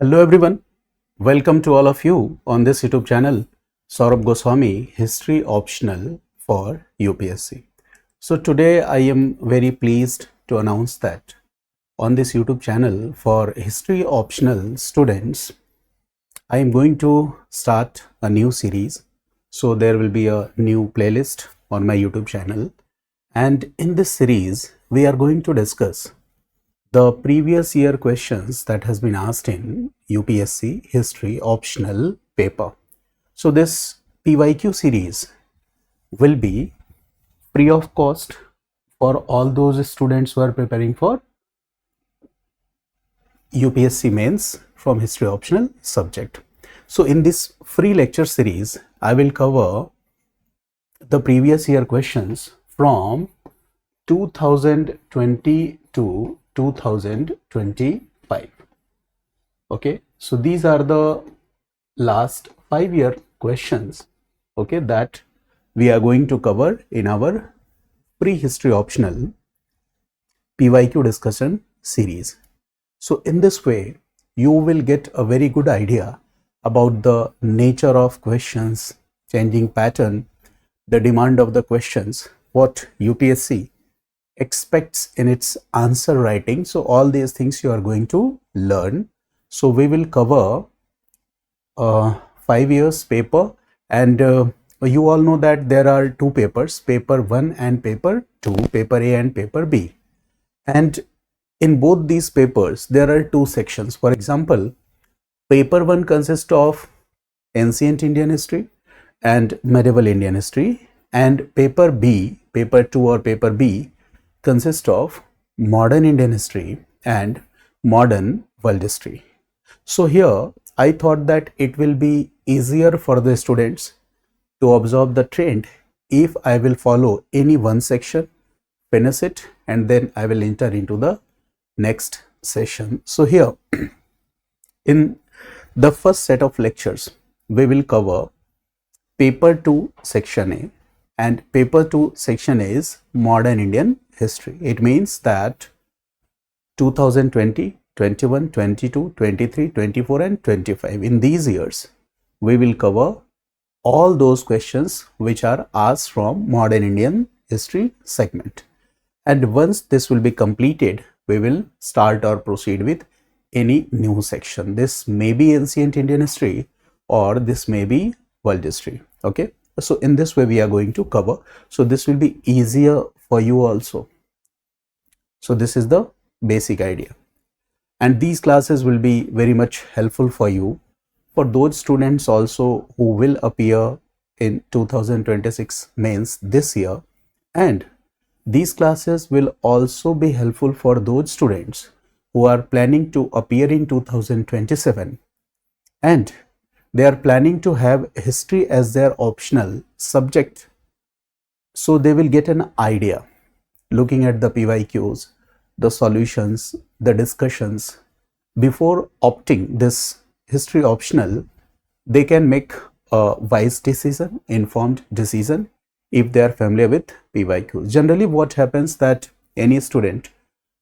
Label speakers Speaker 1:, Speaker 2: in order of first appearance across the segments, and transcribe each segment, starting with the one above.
Speaker 1: Hello everyone, welcome to all of you on this YouTube channel, Saurabh Goswami History Optional for UPSC. So today I am very pleased to announce that on this YouTube channel for History Optional students, I am going to start a new series. So there will be a new playlist on my YouTube channel, and in this series we are going to discuss the previous year questions that has been asked in UPSC History Optional paper. So this PYQ series will be free of cost for all those students who are preparing for UPSC Mains from History Optional subject. So in this free lecture series, I will cover the previous year questions from 2020 to 2025. Okay, so these are the last 5-year questions, okay, that we are going to cover in our pre-history optional PYQ discussion series. So in this way, you will get a very good idea about the nature of questions, changing pattern, the demand of the questions, what UPSC expects in its answer writing. So all these things you are going to learn. So we will cover 5 years paper, and you all know that there are two papers, paper 1 and paper 2, paper A and paper B, and in both these papers there are two sections. For example, paper 1 consists of ancient Indian history and medieval Indian history, and paper B, paper 2 or paper B, consists of modern Indian history and modern world history. So here I thought that it will be easier for the students to observe the trend if I will follow any one section, finish it, and then I will enter into the next session. So here in the first set of lectures, we will cover paper 2 section A, and paper 2 section A is modern Indian history. It means that 2020, 21, 22, 23, 24 and 25, in these years we will cover all those questions which are asked from modern Indian history segment. And once this will be completed, we will start or proceed with any new section. This may be ancient Indian history or this may be world history. Okay, so in this way we are going to cover. So this will be easier for you also. So this is the basic idea, and these classes will be very much helpful for you, for those students also who will appear in 2026 mains this year, and these classes will also be helpful for those students who are planning to appear in 2027 and they are planning to have history as their optional subject. So they will get an idea looking at the PYQs, the solutions, the discussions. Before opting this history optional, they can make a wise decision, informed decision, if they are familiar with PYQs. Generally what happens that any student,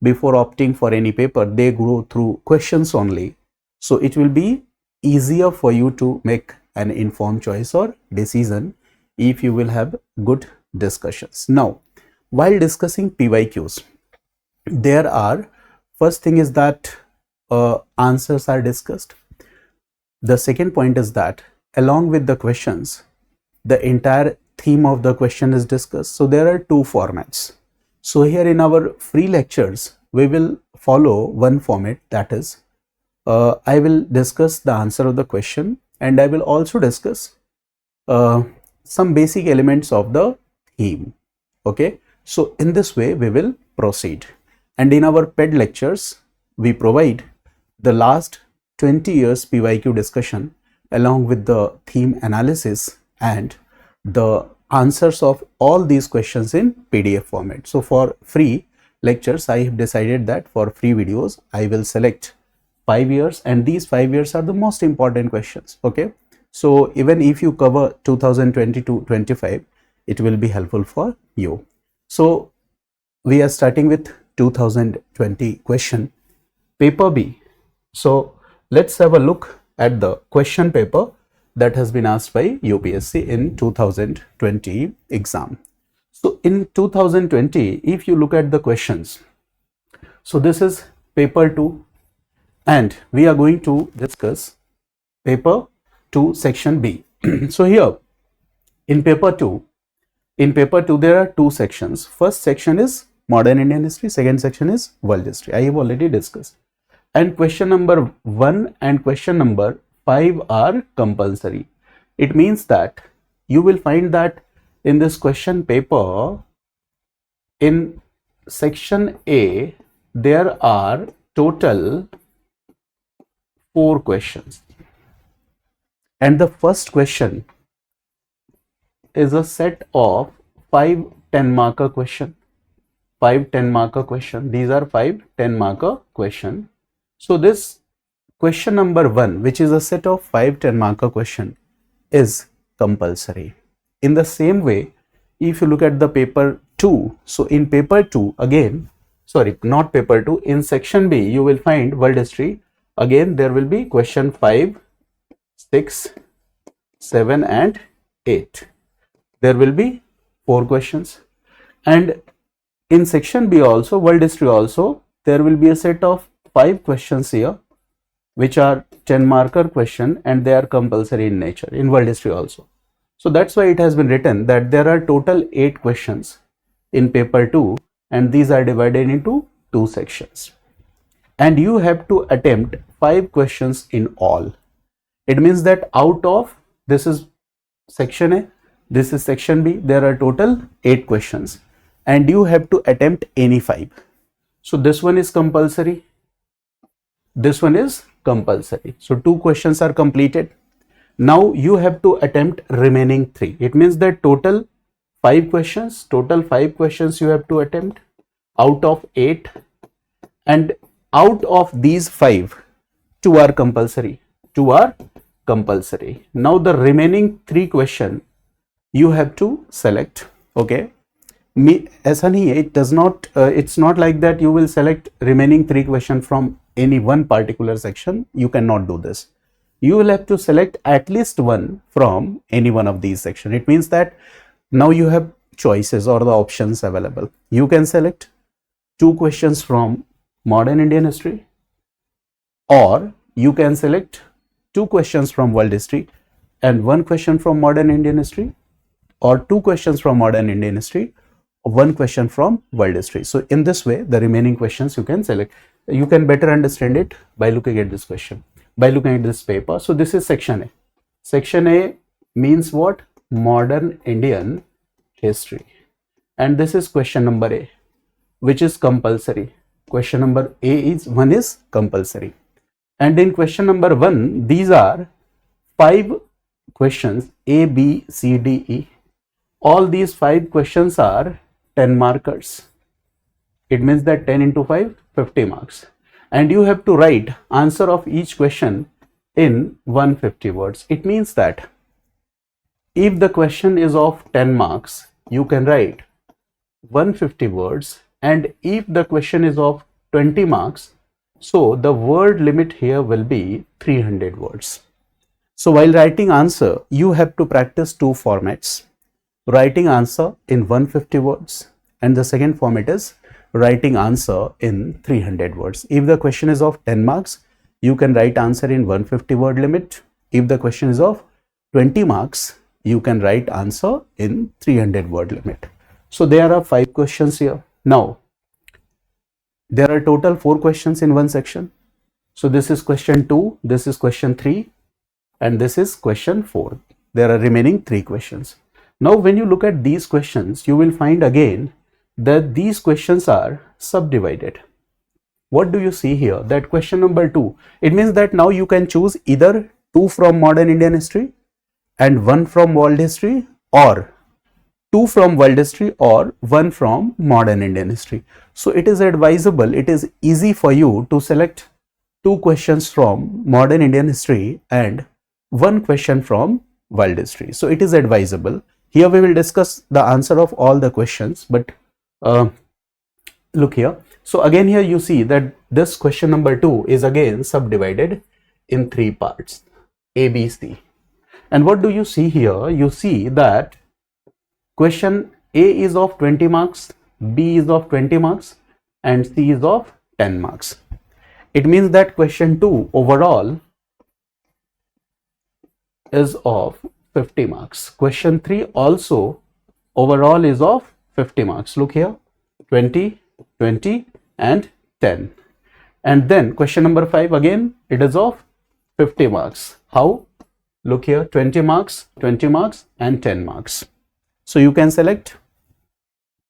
Speaker 1: before opting for any paper, they go through questions only. So it will be easier for you to make an informed choice or decision if you will have good discussions. Now, while discussing PYQs, there are, first thing is that answers are discussed. The second point is that along with the questions, the entire theme of the question is discussed. So there are two formats. So here in our free lectures, we will follow one format, that is I will discuss the answer of the question, and I will also discuss some basic elements of the theme. Okay, so in this way we will proceed. And in our PED lectures, we provide the last 20 years PYQ discussion along with the theme analysis and the answers of all these questions in PDF format. So for free lectures, I have decided that for free videos, I will select 5 years, and these 5 years are the most important questions. Okay, so even if you cover 2020 to 25, it will be helpful for you. So we are starting with 2020 question, paper B. So let's have a look at the question paper that has been asked by UPSC in 2020 exam. So in 2020, if you look at the questions, so this is paper 2 and we are going to discuss paper 2 section B. So here in paper 2 there are two sections. First section is modern Indian history, second section is world history. I have already discussed. And question number 1 and question number 5 are compulsory. It means that you will find that in this question paper, in section A, there are total 4 questions. And the first question is a set of 5 10-marker question. 5 10-marker question. These are 5 10-marker question. So this question number 1, which is a set of 5 10-marker question, is compulsory. In the same way, if you look at the paper 2, so in paper 2 again, sorry, not paper 2, in section B, you will find world history. Again, there will be question 5, 6, 7 and 8. There will be 4 questions. And in section B also, world history also, there will be a set of 5 questions here, which are 10-marker question, and they are compulsory in nature in world history also. So that's why it has been written that there are total 8 questions in paper 2, and these are divided into 2 sections. And you have to attempt 5 questions in all. It means that out of, this is section A, this is section B, there are total 8 questions, and you have to attempt any 5. So this one is compulsory, this one is compulsory. So 2 questions are completed. Now you have to attempt remaining 3. It means that total 5 questions you have to attempt out of 8, and out of these 5, 2 are compulsory. Now the remaining 3 question you have to select. Okay, ऐसा नहीं है, it does not, it's not like that you will select remaining 3 questions from any one particular section. You cannot do this. You will have to select at least one from any one of these sections. It means that now you have choices or the options available. You can select 2 questions from modern Indian history, or you can select 2 questions from world history and 1 question from modern Indian history, or 2 questions from modern Indian history, 1 question from world history. So in this way, the remaining questions you can select. You can better understand it by looking at this question, by looking at this paper. So this is section A. Section A means what? Modern Indian history. And this is question number A, which is compulsory. Question number one is compulsory. And in question number 1, these are 5 questions, A, B, C, D, E. All these 5 questions are 10 markers. It means that 10 into 5, 50 marks. And you have to write answer of each question in 150 words. It means that if the question is of 10 marks, you can write 150 words. And if the question is of 20 marks, so the word limit here will be 300 words. So while writing answer, you have to practice 2 formats. Writing answer in 150 words, and the second format is writing answer in 300 words. If the question is of 10 marks, you can write answer in 150 word limit. If the question is of 20 marks, you can write answer in 300 word limit. So there are 5 questions here. Now, there are total 4 questions in one section. So this is question 2, this is question 3, and this is question 4. There are remaining 3 questions. Now, when you look at these questions, you will find again that these questions are subdivided. What do you see here? That question number 2, it means that now you can choose either 2 from modern Indian history and 1 from world history, or 2 from world history or 1 from modern Indian history. So it is advisable, it is easy for you to select 2 questions from modern Indian history and 1 question from world history. So it is advisable. Here we will discuss the answer of all the questions, but look here. So again here you see that this question number 2 is again subdivided in 3 parts, A, B, C. And what do you see here? You see that question A is of 20 marks, B is of 20 marks, and C is of 10 marks. It means that question 2 overall is of 50 marks. Question 3 also overall is of 50 marks. Look here, 20, 20 and 10. And then question number 5 again, it is of 50 marks. How? Look here, 20 marks, 20 marks and 10 marks. So you can select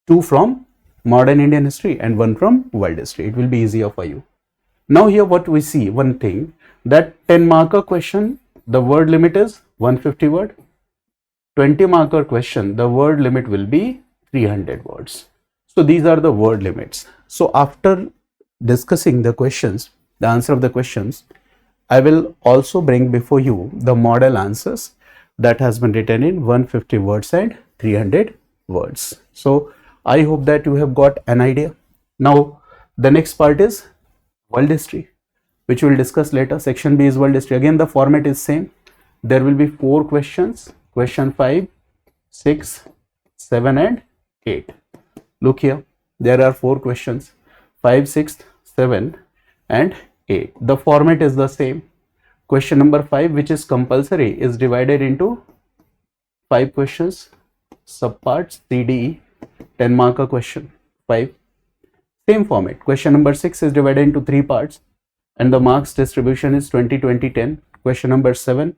Speaker 1: 2 from modern Indian history and 1 from world history. It will be easier for you. Now here what we see, one thing, that 10 marker question, the word limit is 150 word. 20 marker question, the word limit will be 300 words. So these are the word limits. So after discussing the questions, the answer of the questions, I will also bring before you the model answers that has been written in 150 words and 300 words. So I hope that you have got an idea. Now the next part is world history, which we will discuss later. Section B is world history. Again, the format is same. There will be 4 questions, question 5, 6, 7 and 8. Look here, there are 4 questions, 5, 6, 7 and 8. The format is the same. Question number 5, which is compulsory, is divided into 5 questions, subparts C, D, E, 10 marker question, 5. Same format. Question number 6 is divided into 3 parts and the marks distribution is 20, 20, 10. Question number 7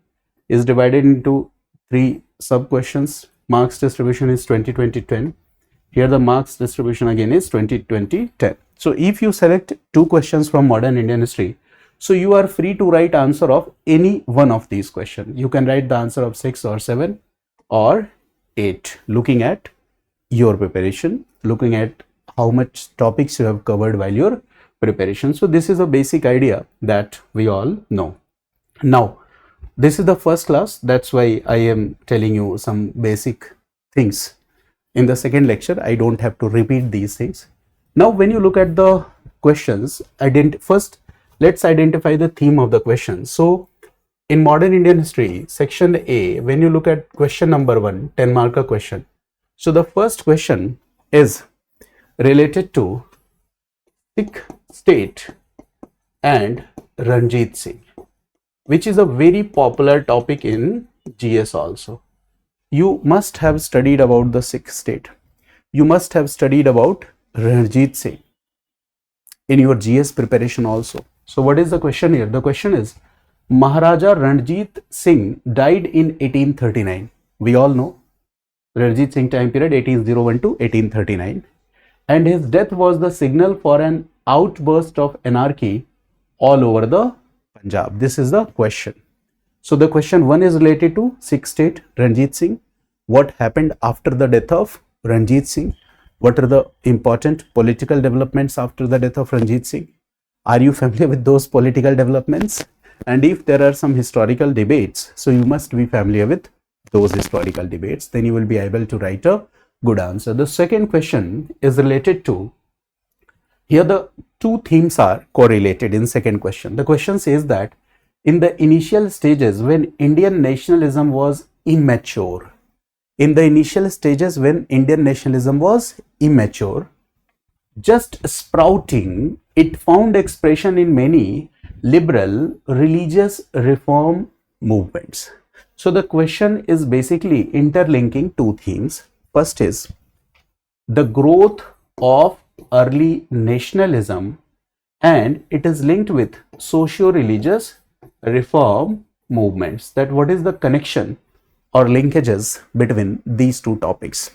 Speaker 1: is divided into 3 sub questions. Marks distribution is 20, 20, 10. Here the marks distribution again is 20, 20, 10. So if you select 2 questions from modern Indian history, so you are free to write answer of any one of these questions. You can write the answer of 6 or 7 or 8, looking at your preparation, looking at how much topics you have covered while your preparation. So this is a basic idea that we all know. Now this is the first class, that's why I am telling you some basic things. In the second lecture I don't have to repeat these things. Now when you look at the questions, first let's identify the theme of the question. So in modern Indian history, section A, when you look at question number 1, 10 marker question, so the first question is related to Sikh state and Ranjit Singh, which is a very popular topic in GS also. You must have studied about the Sikh state. You must have studied about Ranjit Singh in your GS preparation also. So what is the question here? The question is, Maharaja Ranjit Singh died in 1839. We all know Ranjit Singh time period 1801 to 1839. And his death was the signal for an outburst of anarchy all over the Punjab. This is the question. So the question 1 is related to Sikh state, Ranjit Singh. What happened after the death of Ranjit Singh? What are the important political developments after the death of Ranjit Singh? Are you familiar with those political developments? And if there are some historical debates, so you must be familiar with those historical debates. Then you will be able to write a good answer. The second question is related to, here the 2 themes are correlated in second question. The question says that in the initial stages when Indian nationalism was immature, just sprouting, it found expression in many liberal religious reform movements. So the question is basically interlinking 2 themes. First is the growth of early nationalism and it is linked with socio-religious reform movements. That what is the connection or linkages between these 2 topics?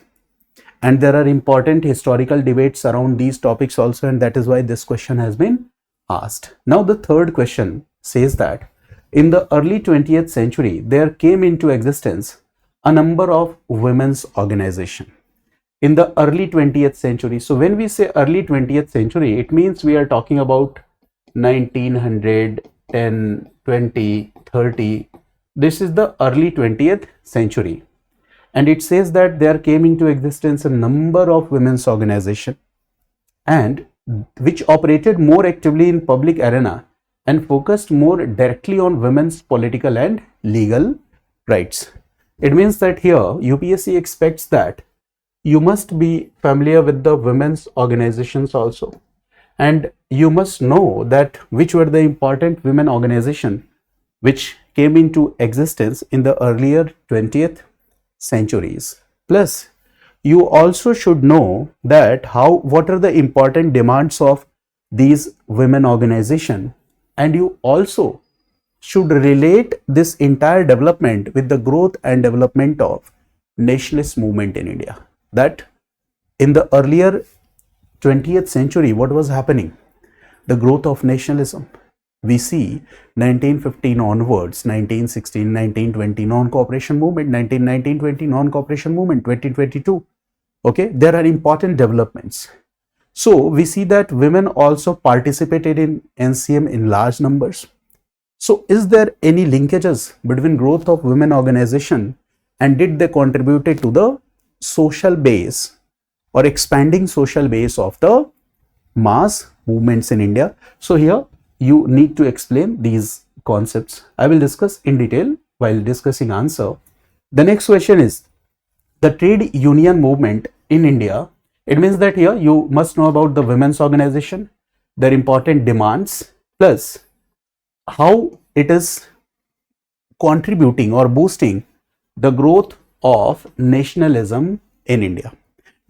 Speaker 1: And there are important historical debates around these topics also, and that is why this question has been asked. Now the third question says that in the early 20th century there came into existence a number of women's organizations. In the early 20th century, so when we say early 20th century, it means we are talking about 1900, 10, 20, 30. This is the early 20th century. And it says that there came into existence a number of women's organizations and which operated more actively in public arena and focused more directly on women's political and legal rights. It means that here UPSC expects that you must be familiar with the women's organizations also, and you must know that which were the important women organization which came into existence in the earlier 20th centuries. Plus, you also should know that what are the important demands of these women organization, and you also should relate this entire development with the growth and development of nationalist movement in India. That in the earlier 20th century, what was happening? The growth of nationalism. We see 1915 onwards, 1916, 1920 non-cooperation movement, 1919-20 non-cooperation movement, 2022. Okay, there are important developments. So we see that women also participated in NCM in large numbers. So is there any linkages between growth of women organization and did they contributed to the social base or expanding social base of the mass movements in India? So here you need to explain these concepts. I will discuss in detail while discussing answer. The next question is the trade union movement in India. It means that here you must know about the women's organization, their important demands, plus how it is contributing or boosting the growth of nationalism in India.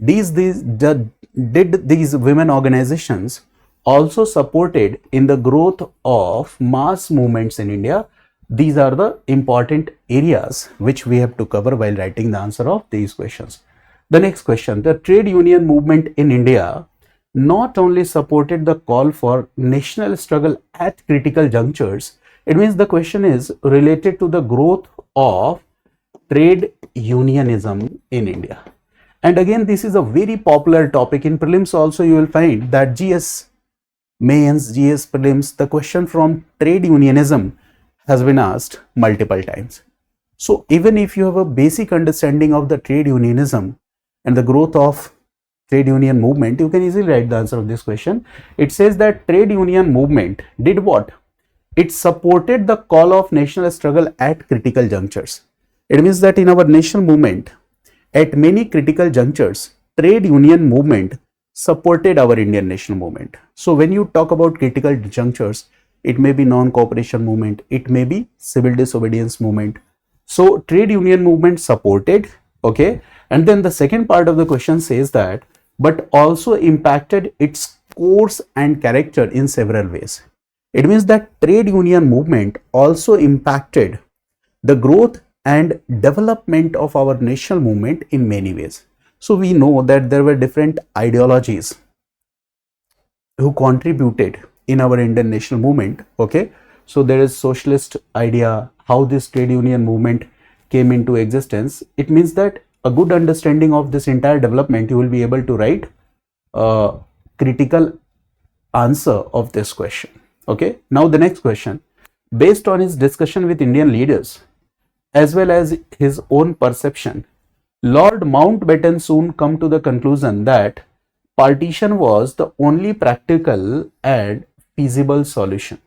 Speaker 1: Did these women organizations also supported in the growth of mass movements in India? These are the important areas which we have to cover while writing the answer of these questions. The next question, the trade union movement in India not only supported the call for national struggle at critical junctures, it means the question is related to the growth of trade unionism in India. And again, this is a very popular topic in prelims also. You will find that GS Mains, GS prelims, the question from trade unionism has been asked multiple times. So even if you have a basic understanding of the trade unionism and the growth of trade union movement, you can easily write the answer of this question. It says that trade union movement did what? It supported the call of national struggle at critical junctures. It means that in our national movement, at many critical junctures, trade union movement supported our Indian national movement. So when you talk about critical junctures, it may be non-cooperation movement, it may be civil disobedience movement. So trade union movement supported, okay. And then the second part of the question says that, but also impacted its course and character in several ways. It means that trade union movement also impacted the growth and development of our national movement in many ways. So we know that there were different ideologies who contributed in our Indian national movement. Okay, so there is socialist idea, how this trade union movement came into existence. It means that a good understanding of this entire development, you will be able to write a critical answer of this question. Okay, now the next question, based on his discussion with Indian leaders as well as his own perception, Lord Mountbatten soon come to the conclusion that partition was the only practical and feasible solution.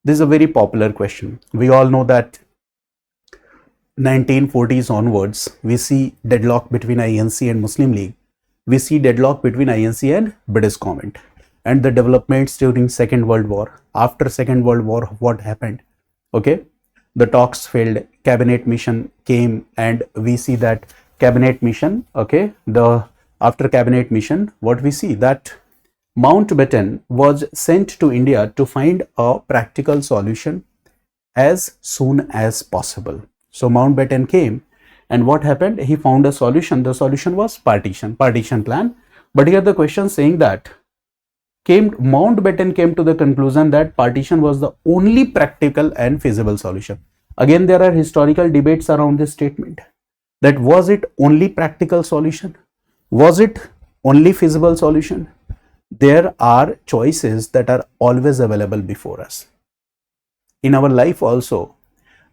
Speaker 1: This is a very popular question. We all know that 1940s onwards, we see deadlock between INC and Muslim League. We see deadlock between INC and British government, and the developments during Second World War. After Second World War, what happened? Okay, the talks failed, cabinet mission came, and we see that cabinet mission, okay, after cabinet mission, what we see that Mountbatten was sent to India to find a practical solution as soon as possible. So Mountbatten came, and what happened? He found a solution. The solution was partition plan. But here the question saying that Mountbatten came to the conclusion that partition was the only practical and feasible solution. Again, there are historical debates around this statement. That was it only practical solution? Was it only feasible solution? There are choices that are always available before us. In our life also,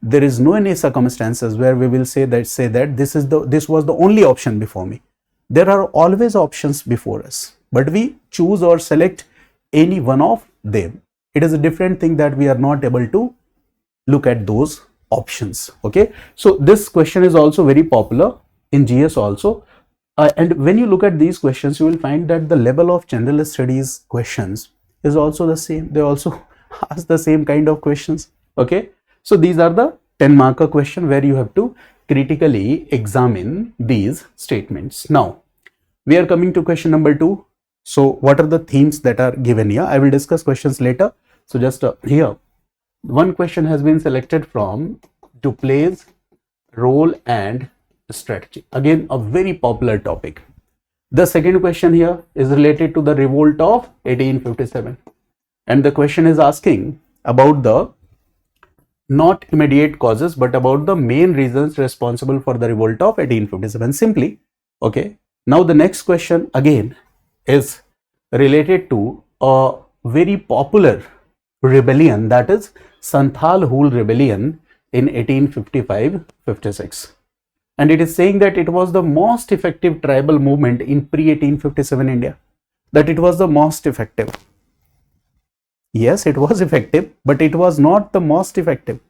Speaker 1: there is no any circumstances where we will say that this was the only option before me. There are always options before us, but we choose or select any one of them. It is a different thing that we are not able to look at those options. Okay, so this question is also very popular in GS also. And when you look at these questions, you will find that the level of general studies questions is also the same. They also ask the same kind of questions. Okay, so these are the 10 marker question where you have to critically examine these statements. Now we are coming to question number 2. So what are the themes that are given here? I will discuss questions later. So just here one question has been selected from Duplay's role and strategy. Again, a very popular topic. The second question here is related to the revolt of 1857, and the question is asking about the not immediate causes but about the main reasons responsible for the revolt of 1857 simply. Okay, now the next question again is related to a very popular rebellion, that is Santhal Hul rebellion in 1855-56, and it is saying that it was the most effective tribal movement in pre-1857 India, that it was the most effective. Yes, it was effective, but it was not the most effective.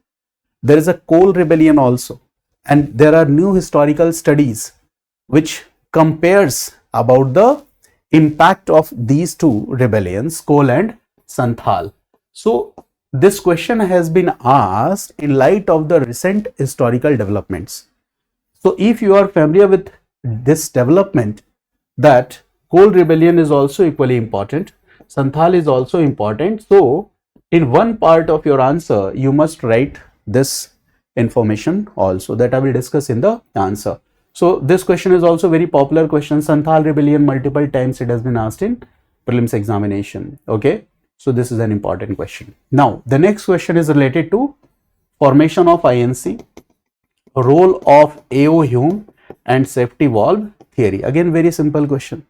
Speaker 1: There is a coal rebellion also, and there are new historical studies which compares about the impact of these two rebellions, coal and Santhal. So this question has been asked in light of the recent historical developments. So if you are familiar with this development, that coal rebellion is also equally important, Santhal is also important. So in one part of your answer, you must write this information also, that I will discuss in the answer. So this question is also very popular question. Santhal rebellion, multiple times it has been asked in prelims examination. Okay, so this is an important question. Now the next question is related to formation of INC, role of A.O. Hume and safety valve theory. Again, very simple question.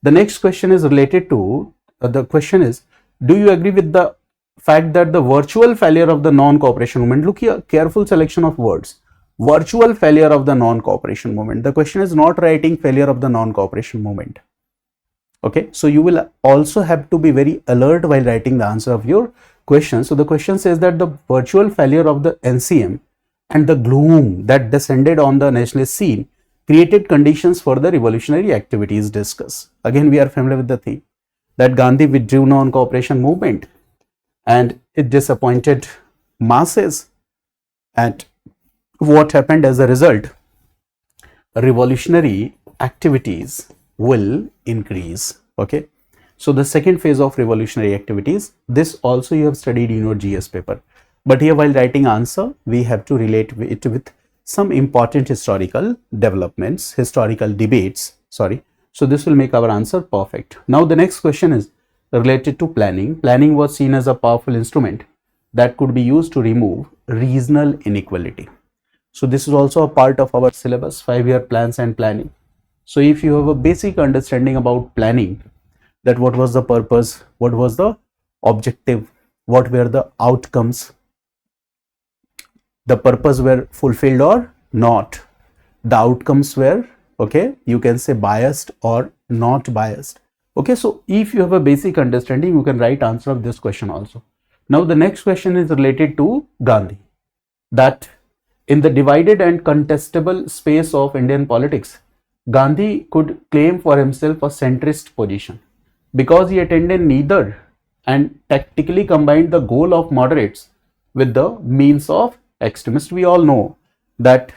Speaker 1: The next question is related to the question is, do you agree with the fact that the virtual failure of the non-cooperation movement, look here, careful selection of words, virtual failure of the non-cooperation movement. The question is not writing failure of the non-cooperation movement. Okay, so you will also have to be very alert while writing the answer of your question. So the question says that the virtual failure of the NCM and the gloom that descended on the nationalist scene created conditions for the revolutionary activities discussed. Again, we are familiar with the theme that Gandhi withdrew non-cooperation movement and it disappointed masses, and what happened as a result? Revolutionary activities will increase. Okay, so the second phase of revolutionary activities, this also you have studied in your GS paper, but here while writing answer we have to relate it with some important historical developments, historical debates, sorry. So this will make our answer perfect. Now the next question is related to planning. Planning was seen as a powerful instrument that could be used to remove regional inequality. So this is also a part of our syllabus, 5-year plans and planning. So if you have a basic understanding about planning, that what was the purpose, what was the objective, what were the outcomes, the purpose were fulfilled or not, the outcomes were, okay, you can say biased or not biased. Okay, so if you have a basic understanding, you can write answer of this question also. Now the next question is related to Gandhi, that in the divided and contestable space of Indian politics, Gandhi could claim for himself a centrist position because he attended neither and tactically combined the goal of moderates with the means of extremists. We all know that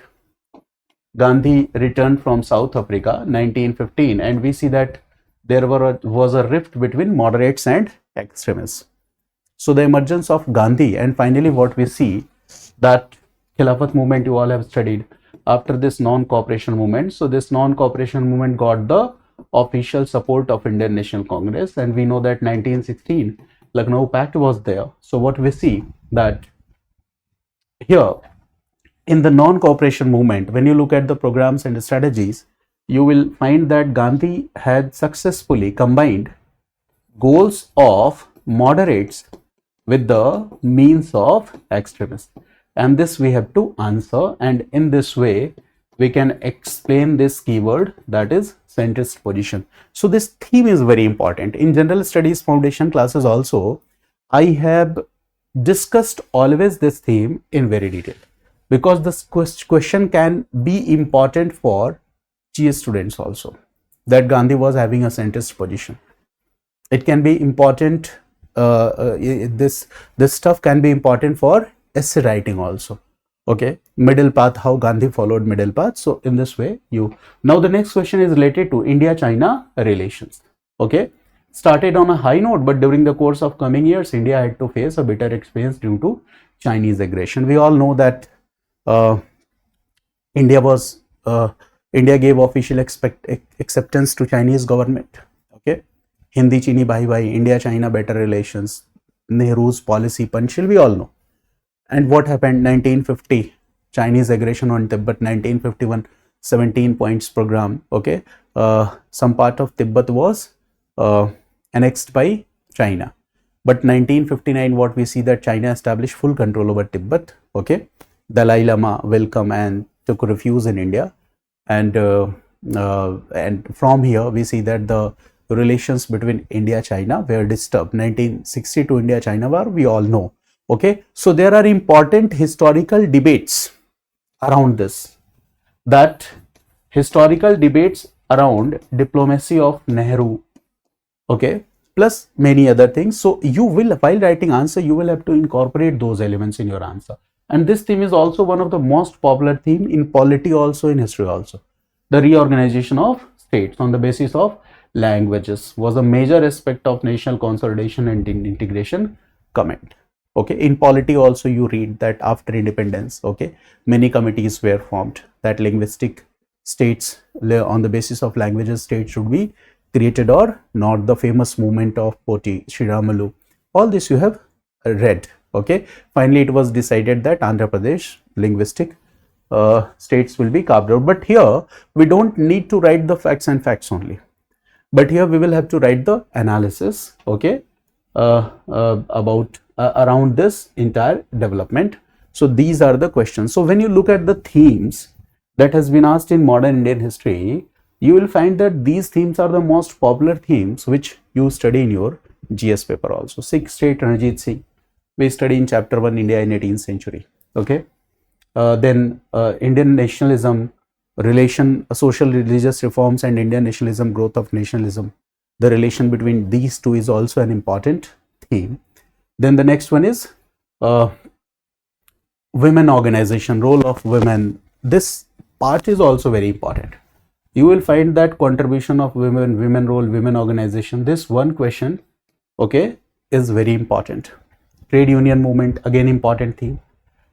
Speaker 1: Gandhi returned from South Africa 1915, and we see that there was a rift between moderates and extremists. So the emergence of Gandhi, and finally what we see that Khilafat movement you all have studied after this non-cooperation movement. So this non-cooperation movement got the official support of Indian National Congress, and we know that 1916 Lucknow Pact was there. So what we see that here in the non-cooperation movement, when you look at the programs and strategies, you will find that Gandhi had successfully combined goals of moderates with the means of extremists, and this we have to answer, and in this way we can explain this keyword, that is centrist position. So this theme is very important in general studies foundation classes also. I have discussed always this theme in very detail, because this question can be important for GS students also, that Gandhi was having a centrist position. It can be important, this stuff can be important for essay writing also. Okay, middle path, how Gandhi followed middle path. So in this way, now the next question is related to India-China relations. Okay, started on a high note, but during the course of coming years, India had to face a bitter experience due to Chinese aggression. We all know that uh, India was India gave official acceptance to Chinese government. Okay, Hindi Chini bhai bhai, India China better relations, Nehru's policy punchil, we all know. And what happened? 1950, Chinese aggression on Tibet. 1951, 17 points program. Okay, some part of Tibet was annexed by China. But 1959, what we see, that China established full control over Tibet. Okay, Dalai Lama welcome and took refuge in India, and from here we see that the relations between India China were disturbed. 1962 India China war, we all know. Okay, so there are important historical debates around this, that historical debates around diplomacy of Nehru. Okay, plus many other things. So you will, while writing answer, you will have to incorporate those elements in your answer. And this theme is also one of the most popular theme in polity also, in history also. The reorganization of states on the basis of languages was a major aspect of national consolidation and integration comment. Okay, in polity also you read that after independence, okay, many committees were formed, that linguistic states on the basis of languages states should be created or not. The famous movement of Poti, Shiramalu, all this you have read. Okay, finally it was decided that Andhra Pradesh linguistic states will be carved out. But here we don't need to write the facts and facts only, but here we will have to write the analysis. Okay, about around this entire development. So these are the questions. So when you look at the themes that has been asked in modern Indian history, you will find that these themes are the most popular themes which you study in your GS paper also. Sikh state, Ranjit Singh, we study in chapter 1, India in 18th century. Okay, then Indian nationalism, relation, social religious reforms and Indian nationalism, growth of nationalism. The relation between these two is also an important theme. Then the next one is women organization, role of women. This part is also very important. You will find that contribution of women, women role, women organization. This one question, okay, is very important. Trade union movement, again important theme.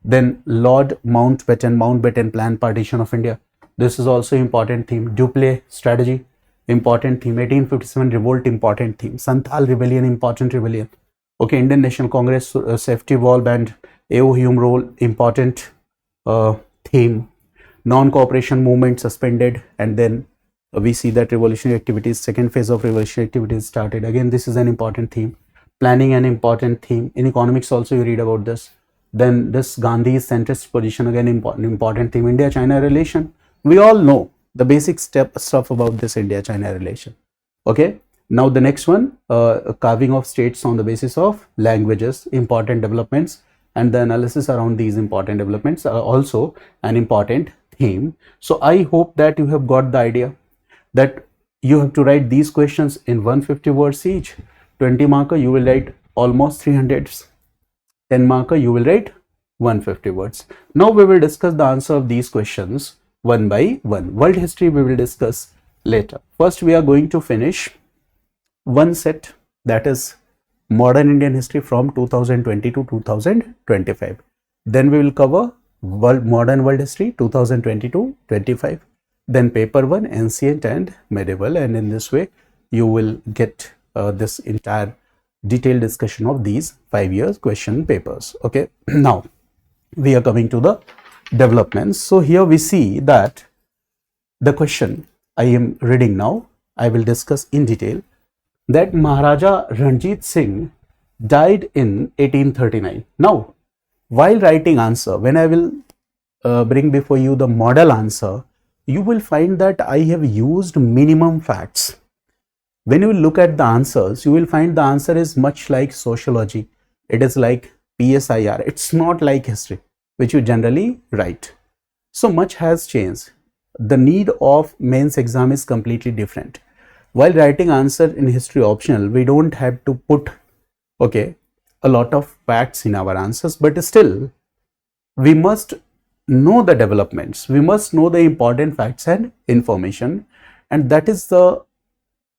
Speaker 1: Then Lord Mountbatten plan, partition of India. This is also important theme. Dupleix strategy, important theme. 1857 revolt, important theme. Santhal rebellion, important rebellion. Okay, Indian National Congress, safety valve and A.O. Hume role, important theme. Non-cooperation movement suspended, and then we see that revolutionary activities, second phase of revolutionary activities started. Again, this is an important theme. Planning, an important theme. In economics also you read about this. Then this Gandhi's centrist position, again important theme. India-China relation, we all know the basic stuff about this India-China relation. Okay, now the next one, carving of states on the basis of languages, important developments, and the analysis around these important developments are also an important theme. So I hope that you have got the idea that you have to write these questions in 150 words each. 20 marker you will write almost 300. 10 marker you will write 150 words. Now we will discuss the answer of these questions one by one. World history we will discuss later. First we are going to finish one set, that is modern Indian history from 2020 to 2025. Then we will cover modern world history 2020 to 25. Then paper 1, ancient and medieval, and in this way you will get this entire detailed discussion of these 5 years question papers. Okay, now we are coming to the developments. So here we see that the question I am reading now, I will discuss in detail, that Maharaja Ranjit Singh died in 1839. Now while writing answer, when I will bring before you the model answer, you will find that I have used minimum facts. When you look at the answers, you will find the answer is much like sociology. It is like PSIR. It's not like history, which you generally write. So much has changed. The need of mains exam is completely different. While writing answer in history optional, we don't have to put, okay, a lot of facts in our answers, but still we must know the developments. We must know the important facts and information, and that is the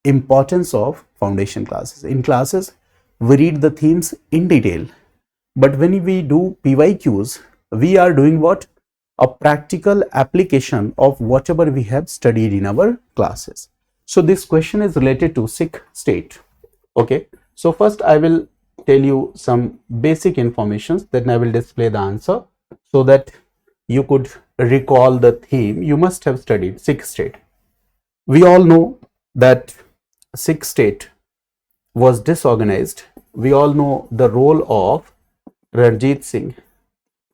Speaker 1: importance of foundation classes. In classes, we read the themes in detail, but when we do PYQs, we are doing what? A practical application of whatever we have studied in our classes. So this question is related to Sikh state. Okay, so first I will tell you some basic information, then I will display the answer so that you could recall the theme. You must have studied Sikh state. We all know that Sikh state was disorganized. We all know the role of Ranjit Singh.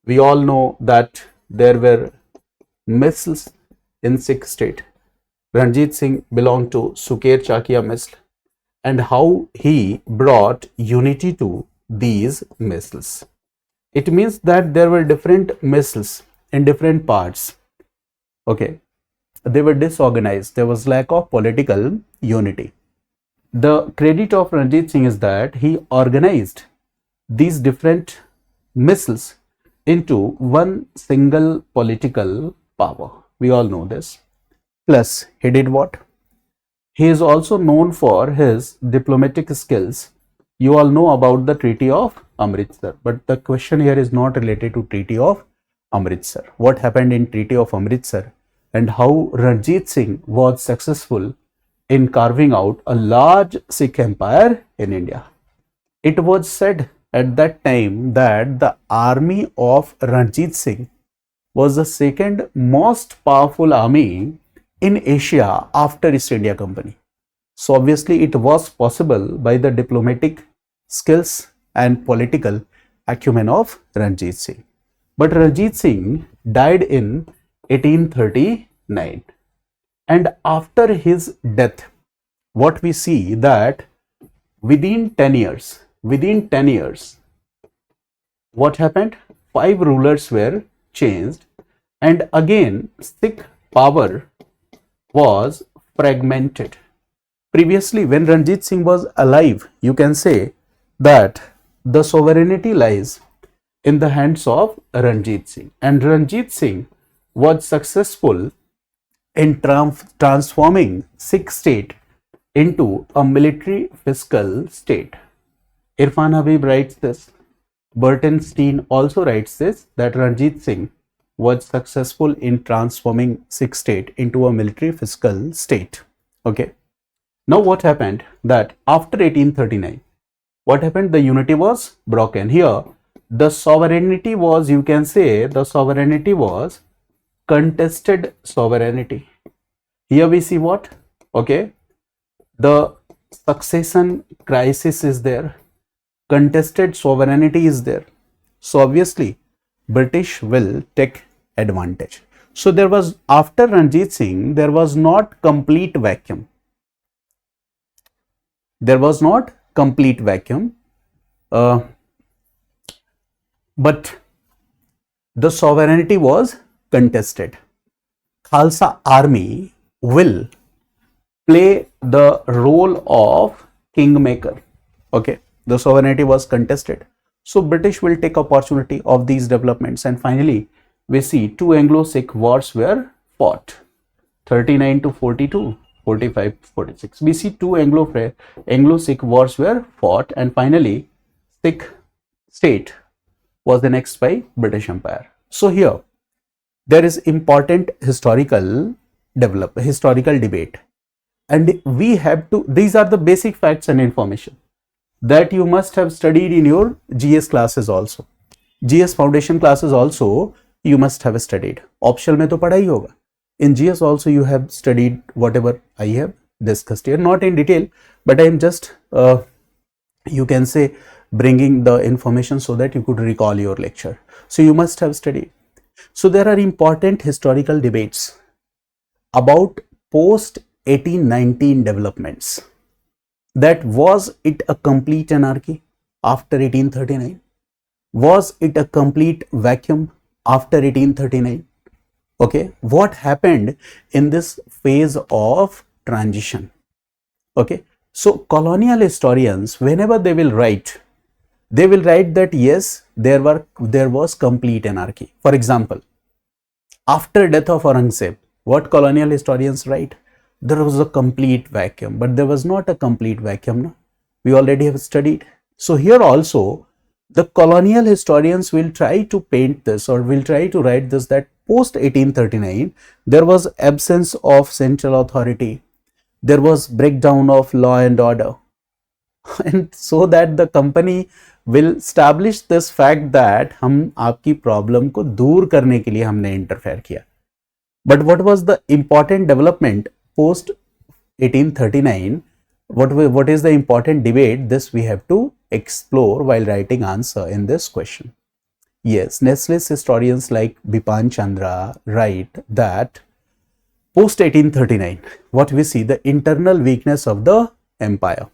Speaker 1: We all know that there were missiles in Sikh state. Ranjit Singh belonged to Suker Chakia misl, and how he brought unity to these missiles. It means that there were different missiles in different parts. Okay, they were disorganized. There was lack of political unity. The credit of Ranjit Singh is that he organized these different missiles into one single political power. We all know this. Plus, he did what? He is also known for his diplomatic skills. You all know about the Treaty of Amritsar, but the question here is not related to Treaty of Amritsar. What happened in Treaty of Amritsar and how Ranjit Singh was successful in carving out a large Sikh empire in India. It was said at that time that the army of Ranjit Singh was the second most powerful army in Asia after East India Company. So obviously it was possible by the diplomatic skills and political acumen of Ranjit Singh. But Ranjit Singh died in 1839, and after his death, what we see that within 10 years, what happened? 5 rulers were changed, and again Sikh power was fragmented. Previously, when Ranjit Singh was alive, you can say that the sovereignty lies in the hands of Ranjit Singh, and Ranjit Singh was successful in transforming Sikh state into a military fiscal state. Irfan Habib writes this. Burtonstein also writes this, that Ranjit Singh was successful in transforming Sikh state into a military fiscal state. Okay. Now what happened? That after 1839, what happened? The unity was broken. Here, the sovereignty was, you can say, the sovereignty was contested sovereignty. Here we see what? Okay. The succession crisis is there. Contested sovereignty is there. So obviously, British will take advantage. So there was, after Ranjit Singh, there was not complete vacuum. There was not complete vacuum, but the sovereignty was contested. Khalsa army will play the role of kingmaker. Okay, the sovereignty was contested. So British will take opportunity of these developments, and finally we see 2 Anglo-Sikh wars were fought, 39 to 42. 45, 46. We see 2 Anglo-Sikh wars were fought, and finally Sikh state was annexed by British Empire. So here there is important historical debate, and we have to, these are the basic facts and information that you must have studied in your GS classes also. GS foundation classes also you must have studied. Optional में तो पढ़ा ही होगा. In GS also you have studied whatever I have discussed here, not in detail, but I am just you can say bringing the information so that you could recall your lecture. So you must have studied. So there are important historical debates about post 1819 developments. That was it a complete anarchy after 1839? Was it a complete vacuum after 1839? Okay, what happened in this phase of transition? Okay, so colonial historians, whenever they will write that yes, there was complete anarchy. For example, after death of Aurangzeb, what colonial historians write? There was a complete vacuum, but there was not a complete vacuum. No? We already have studied. So here also, the colonial historians will try to paint this, or will try to write this, that post 1839, there was absence of central authority. There was breakdown of law and order. And so that the company will establish this fact that हम आपकी problem को दूर करने के लिए हमने interfere किया. But what was the important development post 1839? What is the important debate? This we have to explore while writing answer in this question. Yes, Nestle's historians like Bipan Chandra write that post 1839, what we see, the internal weakness of the empire.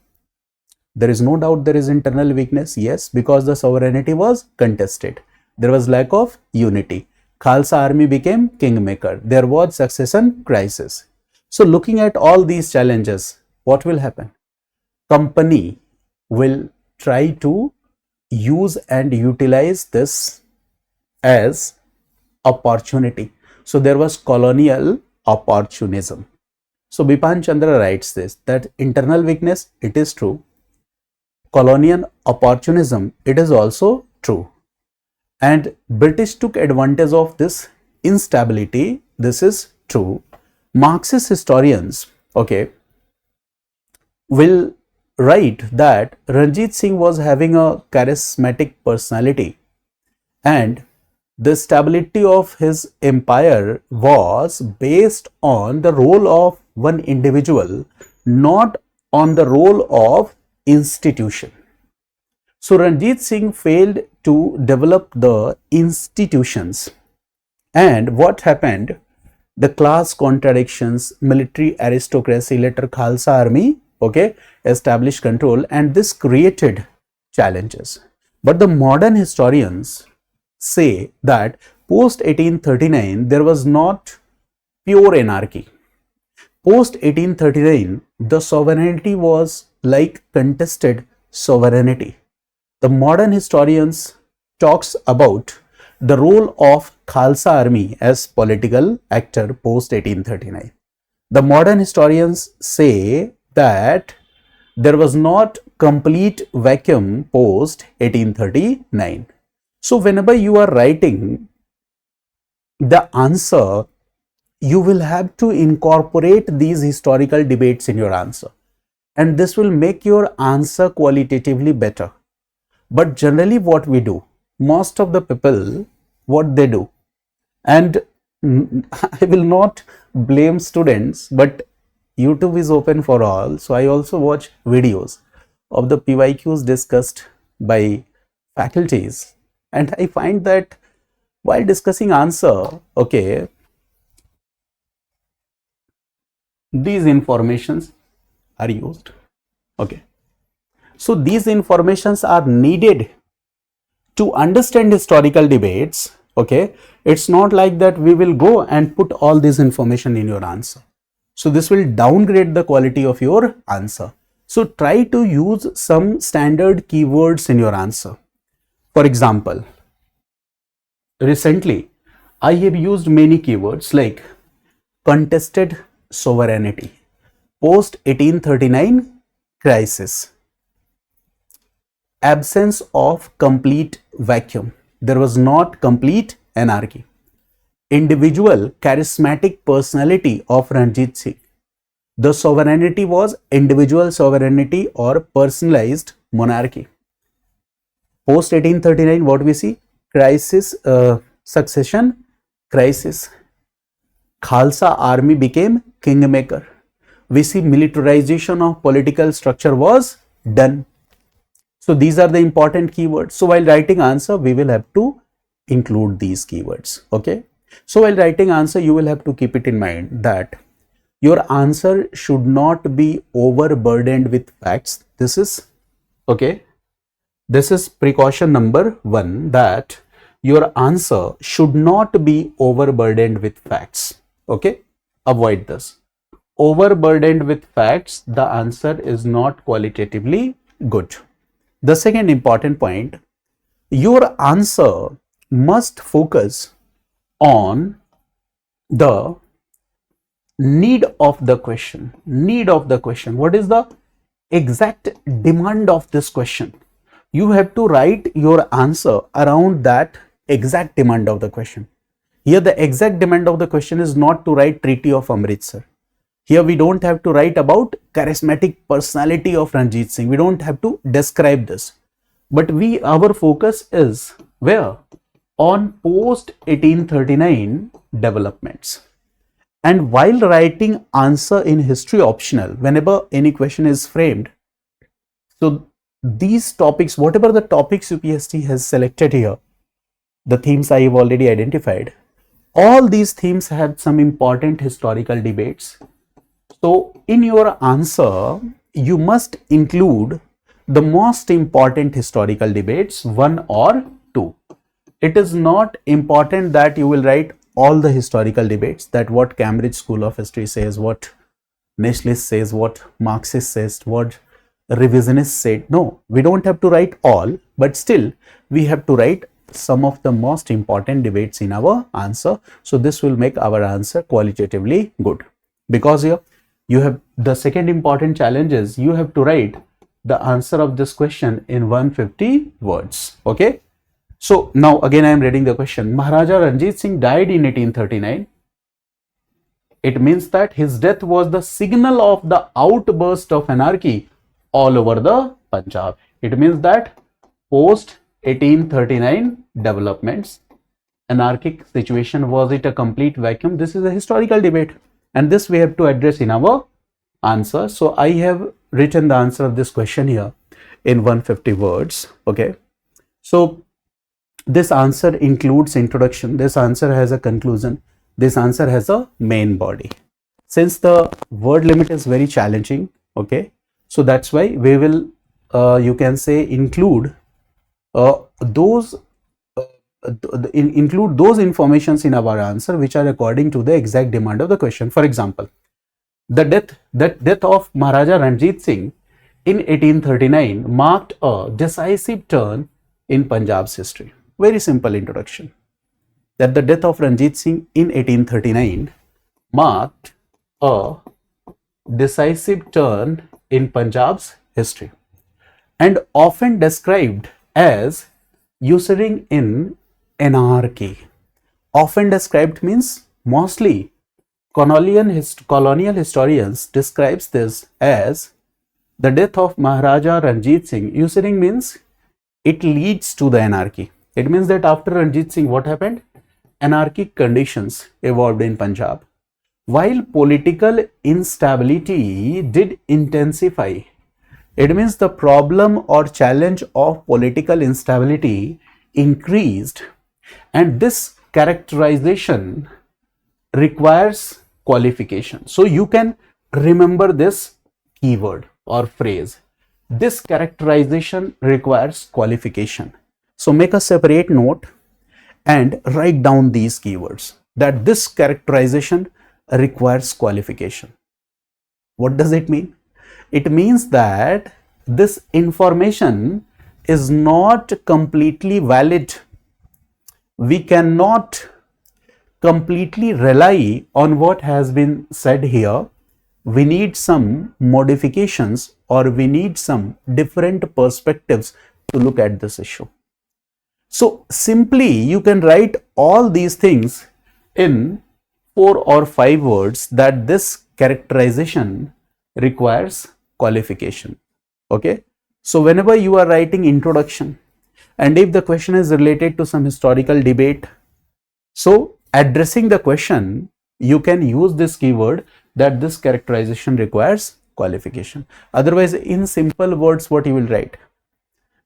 Speaker 1: There is no doubt there is internal weakness, yes, because the sovereignty was contested. There was lack of unity. Khalsa army became kingmaker. There was succession crisis. So looking at all these challenges, what will happen? Company will try to use and utilize this as opportunity. So there was colonial opportunism. So Bipan Chandra writes this, that internal weakness, it is true. Colonial opportunism, it is also true. And British took advantage of this instability. This is true. Marxist historians, okay, will write that Ranjit Singh was having a charismatic personality, and the stability of his empire was based on the role of one individual, not on the role of institution. So Ranjit Singh failed to develop the institutions, and what happened? The class contradictions, military aristocracy, later Khalsa army, okay, established control, and this created challenges. But the modern historians say that post 1839 there was not pure anarchy. Post 1839 the sovereignty was like contested sovereignty. The modern historians talks about the role of Khalsa army as political actor post 1839. The modern historians say that there was not complete vacuum post 1839. So whenever you are writing the answer, you will have to incorporate these historical debates in your answer, and this will make your answer qualitatively better. But generally what we do, most of the people, what they do, and I will not blame students, but YouTube is open for all, so I also watch videos of the PYQs discussed by faculties, and I find that while discussing answer, okay, these informations are used, okay. So these informations are needed to understand historical debates, okay. It's not like that we will go and put all this information in your answer. So this will downgrade the quality of your answer. So try to use some standard keywords in your answer. For example, recently I have used many keywords like contested sovereignty, post 1839 crisis, absence of complete vacuum. There was not complete anarchy. Individual charismatic personality of Ranjit Singh. The sovereignty was individual sovereignty or personalized monarchy. Post 1839, what we see? Crisis, succession crisis. Khalsa army became kingmaker. We see militarization of political structure was done. So these are the important keywords. So while writing answer, we will have to include these keywords, okay. So while writing answer, you will have to keep it in mind that your answer should not be overburdened with facts. This is, okay, This is precaution number 1, that your answer should not be overburdened with facts. Okay, avoid this. Overburdened with facts, the answer is not qualitatively good. The second important point, your answer must focus on the need of the question. Need of the question. What is the exact demand of this question? You have to write your answer around that exact demand of the question. Here the exact demand of the question is not to write Treaty of Amritsar. Here we don't have to write about charismatic personality of Ranjit Singh. We don't have to describe this. But our focus is where? On post 1839 developments. And while writing answer in history optional, whenever any question is framed, so these topics, whatever the topics UPSC has selected here, the themes I have already identified, all these themes have some important historical debates. So in your answer, you must include the most important historical debates, 1 or 2. It is not important that you will write all the historical debates, that what Cambridge School of History says, what nationalist says, what Marxist says, what revisionist said. No, we don't have to write all, but still we have to write some of the most important debates in our answer. So this will make our answer qualitatively good, because here you have the second important challenge is you have to write the answer of this question in 150 words. Okay. So now again I am reading the question. Maharaja Ranjit Singh died in 1839. It means that his death was the signal of the outburst of anarchy all over the Punjab. It means that post 1839 developments, anarchic situation, was it a complete vacuum? This is a historical debate, and this we have to address in our answer. So I have written the answer of this question here in 150 words. Okay. So this answer includes introduction, this answer has a conclusion, this answer has a main body. Since the word limit is very challenging, okay, so that's why we will you can say include those informations in our answer which are according to the exact demand of the question. For example, the death of Maharaja Ranjit Singh in 1839 marked a decisive turn in Punjab's history. Very simple introduction, that the death of Ranjit Singh in 1839 marked a decisive turn in Punjab's history and often described as ushering in anarchy. Often described means mostly colonial historians describes this as the death of Maharaja Ranjit Singh. Ushering means it leads to the anarchy. It means that after Ranjit Singh, what happened? Anarchic conditions evolved in Punjab. While political instability did intensify, it means the problem or challenge of political instability increased, and this characterization requires qualification. So you can remember this keyword or phrase. This characterization requires qualification. So make a separate note and write down these keywords, that this characterization requires qualification. What does it mean? It means that this information is not completely valid. We cannot completely rely on what has been said here. We need some modifications, or we need some different perspectives to look at this issue. So simply you can write all these things in 4 or 5 words, that this characterization requires qualification. Okay. So whenever you are writing introduction, and if the question is related to some historical debate, so addressing the question, you can use this keyword, that this characterization requires qualification. Otherwise, in simple words, what you will write,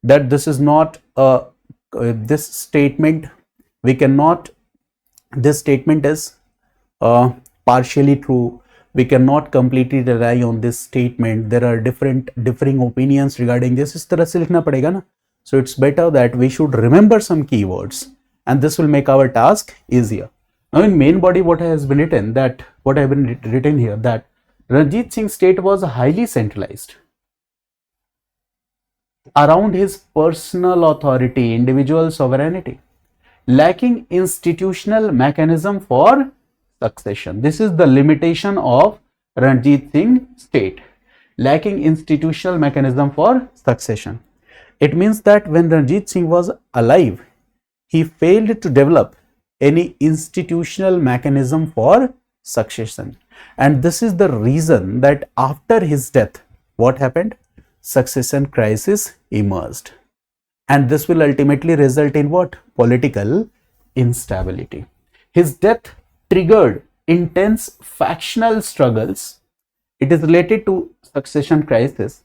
Speaker 1: that this is not a this statement, we cannot, this statement is partially true, we cannot completely rely on this statement, there are differing opinions regarding this. इस तरह से लिखना पड़ेगा ना. So it's better that we should remember some keywords, and this will make our task easier. Now in main body, what has been written, that what I have been written here, that Ranjit Singh's state was highly centralized around his personal authority, individual sovereignty, lacking institutional mechanism for succession. This is the limitation of Ranjit Singh state, lacking institutional mechanism for succession. It means that when Ranjit Singh was alive, he failed to develop any institutional mechanism for succession. And this is the reason that after his death, what happened? Succession crisis emerged. And this will ultimately result in what? Political instability. His death triggered intense factional struggles. It is related to succession crisis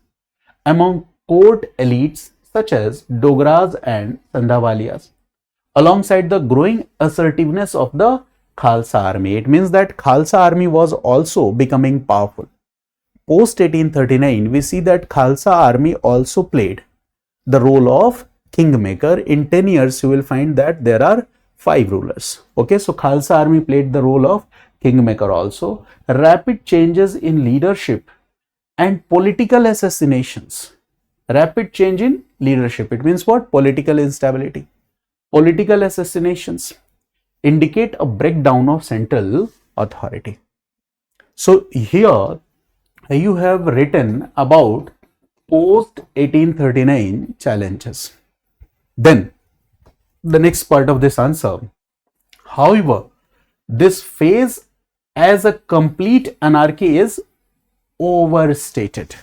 Speaker 1: among court elites such as Dogras and Sandhawaliyas, alongside the growing assertiveness of the Khalsa army. It means that Khalsa army was also becoming powerful. Post 1839, we see that Khalsa army also played the role of kingmaker. In 10 years, you will find that there are 5 rulers. Okay, so Khalsa army played the role of kingmaker also. Rapid changes in leadership and political assassinations. Rapid change in leadership. It means what? Political instability. Political assassinations indicate a breakdown of central authority. So here you have written about post 1839 challenges. Then the next part of this answer, however, this phase as a complete anarchy is overstated.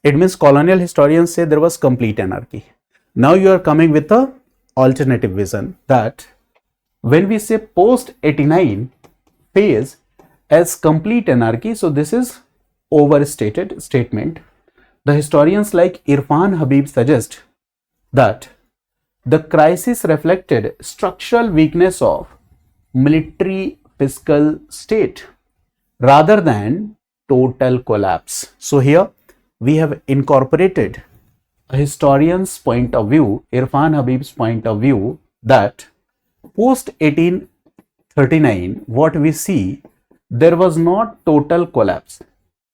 Speaker 1: It means colonial historians say there was complete anarchy. Now you are coming with a alternative vision, that when we say post 89 phase as complete anarchy, so this is overstated statement. The historians like Irfan Habib suggest that the crisis reflected structural weakness of military fiscal state rather than total collapse. So here we have incorporated a historian's point of view, Irfan Habib's point of view, that post 1839, what we see, there was not total collapse,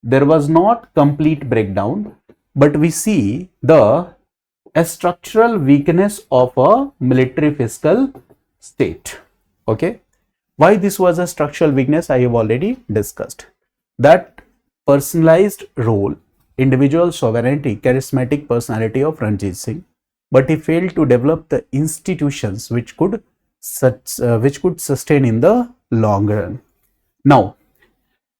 Speaker 1: there was not complete breakdown, but we see a structural weakness of a military fiscal state. Okay, why this was a structural weakness, I have already discussed. That personalized role, individual sovereignty, charismatic personality of Ranjit Singh, but he failed to develop the institutions which could sustain in the long run. Now,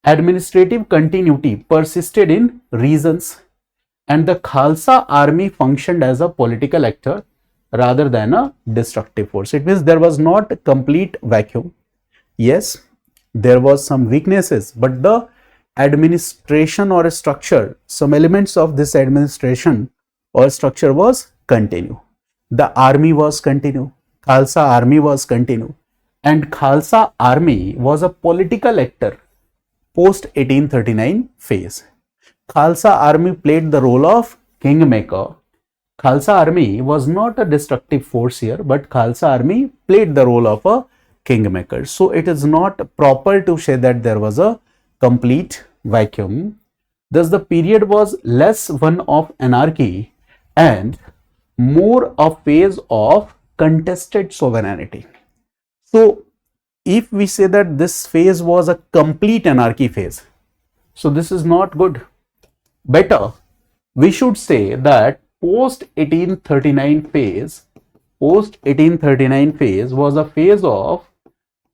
Speaker 1: administrative continuity persisted in regions, and the Khalsa army functioned as a political actor rather than a destructive force. It means there was not a complete vacuum. Yes, there was some weaknesses, but the administration or structure, some elements of this administration or structure was continue. The army was continue. Khalsa army was continue. And Khalsa army was a political actor post 1839 phase. Khalsa army played the role of kingmaker. Khalsa army was not a destructive force here, but Khalsa army played the role of a kingmaker. So it is not proper to say that there was a complete vacuum. Thus the period was less one of anarchy and more a phase of contested sovereignty. So if we say that this phase was a complete anarchy phase, so this is not good. Better, we should say that post 1839 phase was a phase of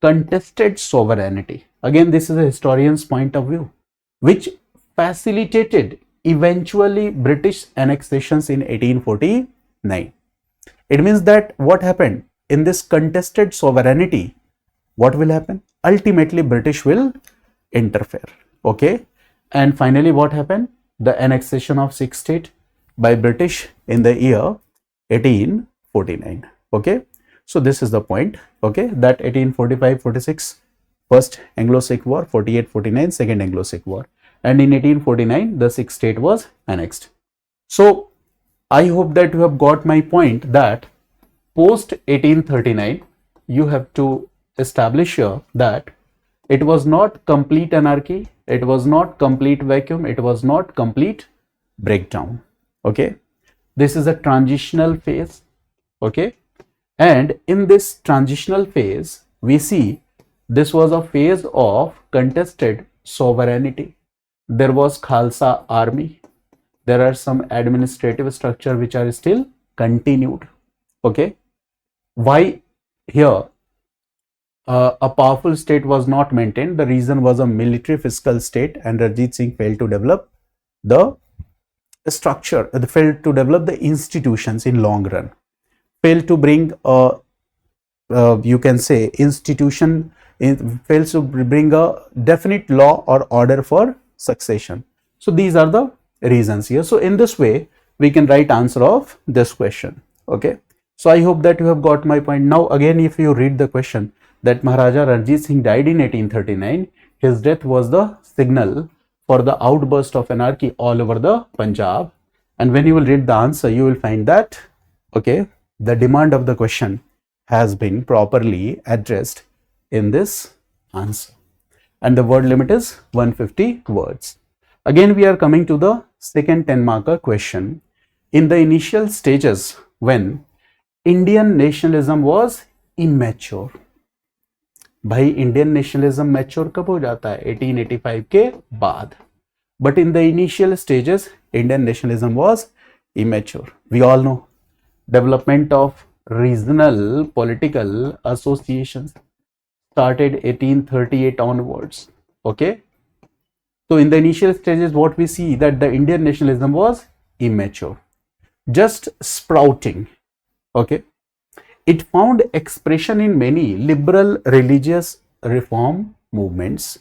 Speaker 1: contested sovereignty. Again, this is a historian's point of view, which facilitated eventually British annexations in 1849. It means that what happened in this contested sovereignty, what will happen? Ultimately, British will interfere. Okay. And finally, what happened? The annexation of 6 states by British in the year 1849. Okay. So this is the point. Okay. That 1845-46, first Anglo-Sikh War, 48-49, second Anglo-Sikh War. And in 1849, the 6th state was annexed. So I hope that you have got my point that post 1839, you have to establish here that it was not complete anarchy, it was not complete vacuum, it was not complete breakdown. Okay, this is a transitional phase. Okay, and in this transitional phase, we see this was a phase of contested sovereignty. There was Khalsa army. There are some administrative structure which are still continued. Okay, why here a powerful state was not maintained? The reason was a military fiscal state, and Ranjit Singh failed to develop the structure, failed to develop the institutions in long run, failed to bring a you can say institution, fails to bring a definite law or order for succession. So these are the reasons here. So in this way we can write answer of this question. Okay, so I hope that you have got my point. Now again, if you read the question that Maharaja Ranjit Singh died in 1839, his death was the signal for the outburst of anarchy all over the Punjab. And when you will read the answer, you will find that okay, the demand of the question has been properly addressed in this answer, and the word limit is 150 words. Again, we are coming to the second 10 marker question. In the initial stages when Indian nationalism was immature, भाई Indian nationalism mature कब हो जाता है? 1885 के बाद. But in the initial stages, Indian nationalism was immature. We all know development of regional political associations started 1838 onwards. Okay, so in the initial stages, what we see that the Indian nationalism was immature, just sprouting. Okay, it found expression in many liberal religious reform movements.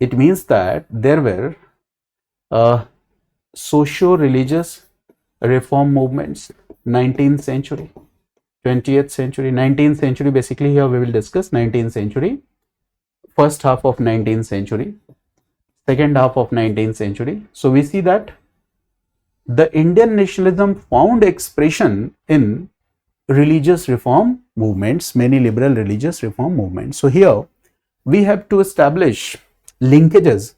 Speaker 1: It means that there were socio-religious reform movements, 19th century, 20th century, 19th century. Basically here we will discuss 19th century, first half of 19th century, second half of 19th century. So we see that the Indian nationalism found expression in religious reform movements, many liberal religious reform movements. So here we have to establish linkages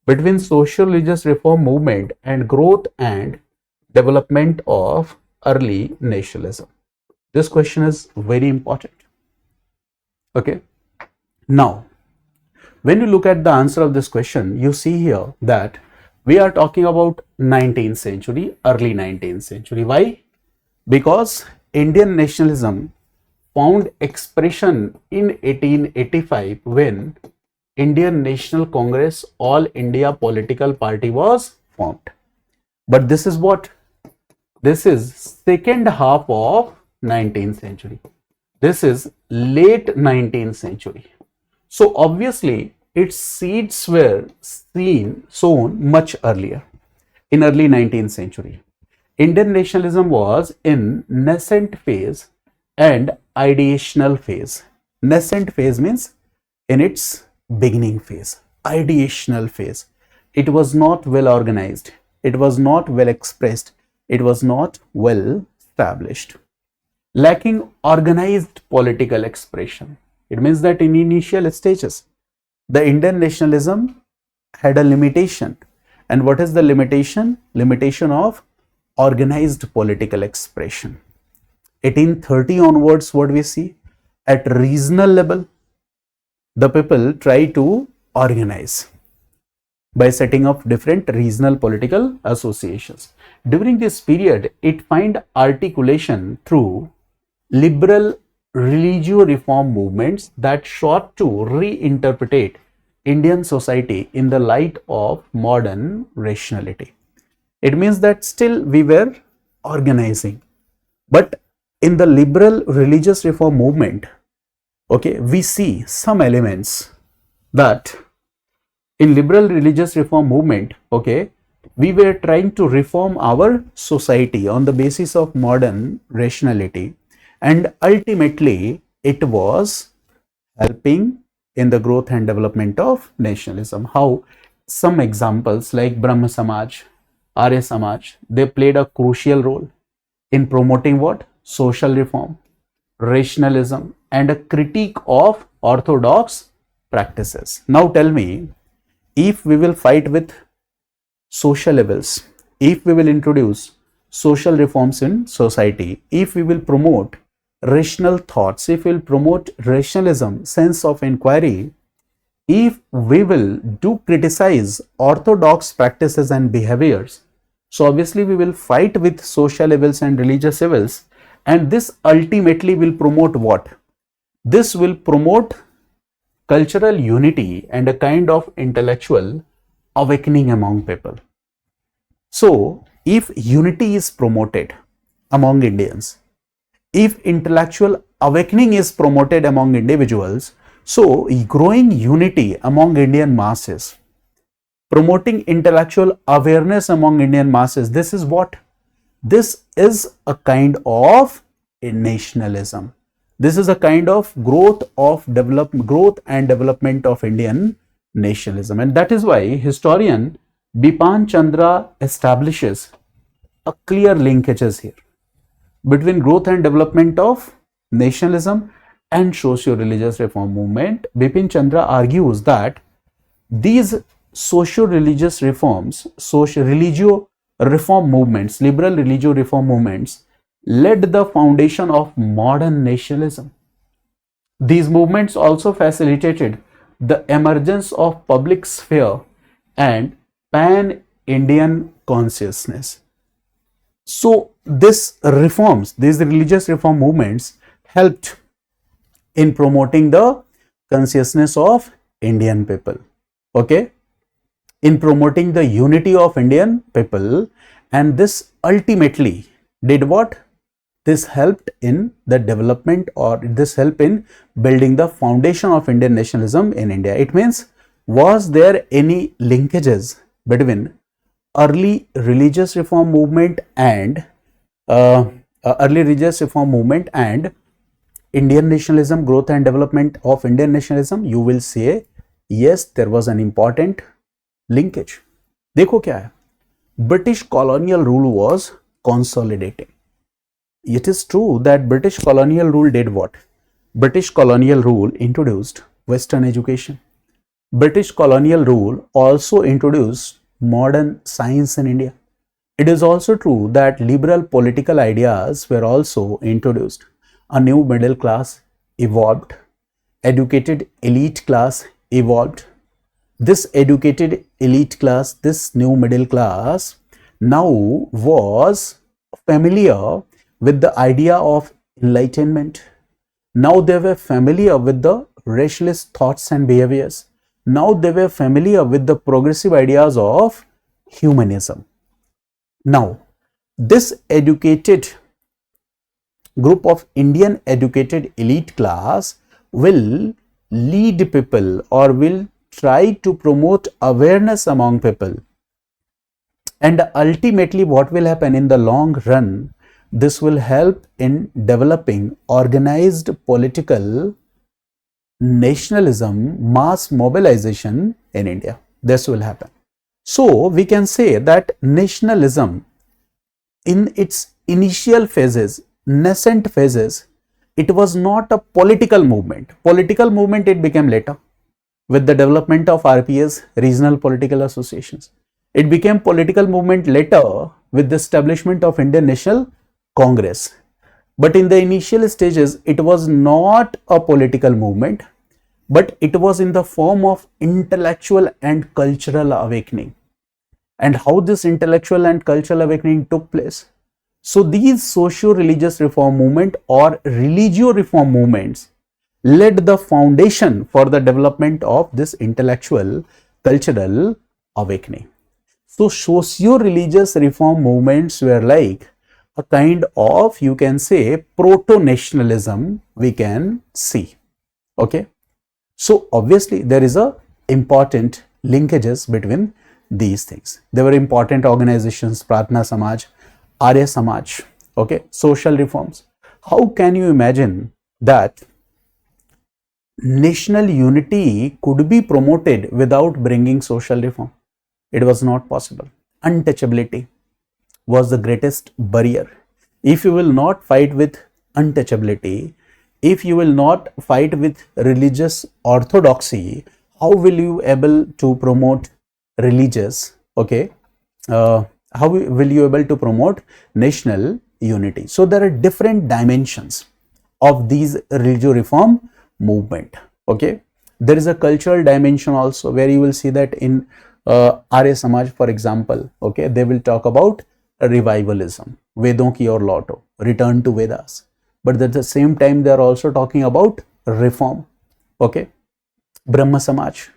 Speaker 1: between social religious reform movement and growth and development of early nationalism. This question is very important. Okay, now when you look at the answer of this question, you see here that we are talking about 19th century, early 19th century. Why? Because Indian nationalism found expression in 1885 when Indian National Congress, All India Political Party was formed. But this is what? This is second half of 19th century. This is late 19th century. So obviously its seeds were sown much earlier, in early 19th century. Indian nationalism was in nascent phase and ideational phase. Nascent phase means in its beginning phase, ideational phase. It was not well organized, it was not well expressed, it was not well established, lacking organized political expression. It means that in initial stages, the Indian nationalism had a limitation. And what is the limitation? Limitation of organized political expression. 1830 onwards, what we see? At regional level, the people try to organize by setting up different regional political associations. During this period, it find articulation through liberal religious reform movements that sought to reinterpret Indian society in the light of modern rationality. It means that still we were organizing, but in the liberal religious reform movement, okay, we see some elements that in liberal religious reform movement, okay, we were trying to reform our society on the basis of modern rationality, and ultimately it was helping in the growth and development of nationalism. How? Some examples like Brahma Samaj, Arya Samaj, they played a crucial role in promoting what? Social reform, rationalism, and a critique of orthodox practices. Now tell me, if we will fight with social levels, if we will introduce social reforms in society, if we will promote rational thoughts, if we will promote rationalism, sense of inquiry, if we will do criticize orthodox practices and behaviors, so obviously we will fight with social evils and religious evils, and this ultimately will promote what? This will promote cultural unity and a kind of intellectual awakening among people. So if unity is promoted among Indians, if intellectual awakening is promoted among individuals, so growing unity among Indian masses, promoting intellectual awareness among Indian masses, this is what? This is a kind of nationalism. This is a kind of growth and development of Indian nationalism. And that is why historian Bipan Chandra establishes a clear linkages here between growth and development of nationalism and socio-religious reform movement. Bipin Chandra argues that these socio-religious reforms, socio-religio reform movements, liberal religio reform movements, led the foundation of modern nationalism. These movements also facilitated the emergence of public sphere and pan-Indian consciousness. So these religious reform movements helped in promoting the consciousness of Indian people, okay, in promoting the unity of Indian people, and this ultimately did what? This helped in the development, or this helped in building the foundation of Indian nationalism in India. It means, was there any linkages between early religious reform movement and Indian nationalism, growth and development of Indian nationalism? You will say yes, there was an important linkage. देखो क्या है, British colonial rule was consolidating. It is true that British colonial rule did what? British colonial rule introduced Western education. British colonial rule also introduced modern science in India. It is also true that liberal political ideas were also introduced. A new middle class evolved. Educated elite class evolved. This educated elite class, this new middle class, now was familiar with the idea of enlightenment. Now they were familiar with the racialist thoughts and behaviors. Now they were familiar with the progressive ideas of humanism. Now, this educated group of Indian educated elite class will lead people, or will try to promote awareness among people, and ultimately what will happen in the long run? This will help in developing organized political nationalism, mass mobilization in India. This will happen. So we can say that nationalism in its initial phases, nascent phases, it was not a political movement. Political movement it became later with the development of RPS, regional political associations. It became political movement later with the establishment of Indian National Congress. But in the initial stages, it was not a political movement, but it was in the form of intellectual and cultural awakening. And how this intellectual and cultural awakening took place? So these socio-religious reform movement or religio reform movements laid the foundation for the development of this intellectual cultural awakening. So socio-religious reform movements were like a kind of, you can say, proto-nationalism we can see. Okay. So obviously there is a important linkages between these things. There were important organizations, Pratna Samaj, Arya Samaj, okay, social reforms. How can you imagine that national unity could be promoted without bringing social reform? It was not possible. untouchability was the greatest barrier. If you will not fight with untouchability, if you will not fight with religious orthodoxy, how will you able to promote religious, okay, how will you able to promote national unity? So there are different dimensions of these religious reform movement, okay. There is a cultural dimension also, where you will see that in Arya Samaj, for example, okay, they will talk about revivalism, Vedon ki aur lauto, return to Vedas, but at the same time they are also talking about reform, okay. Brahma Samaj,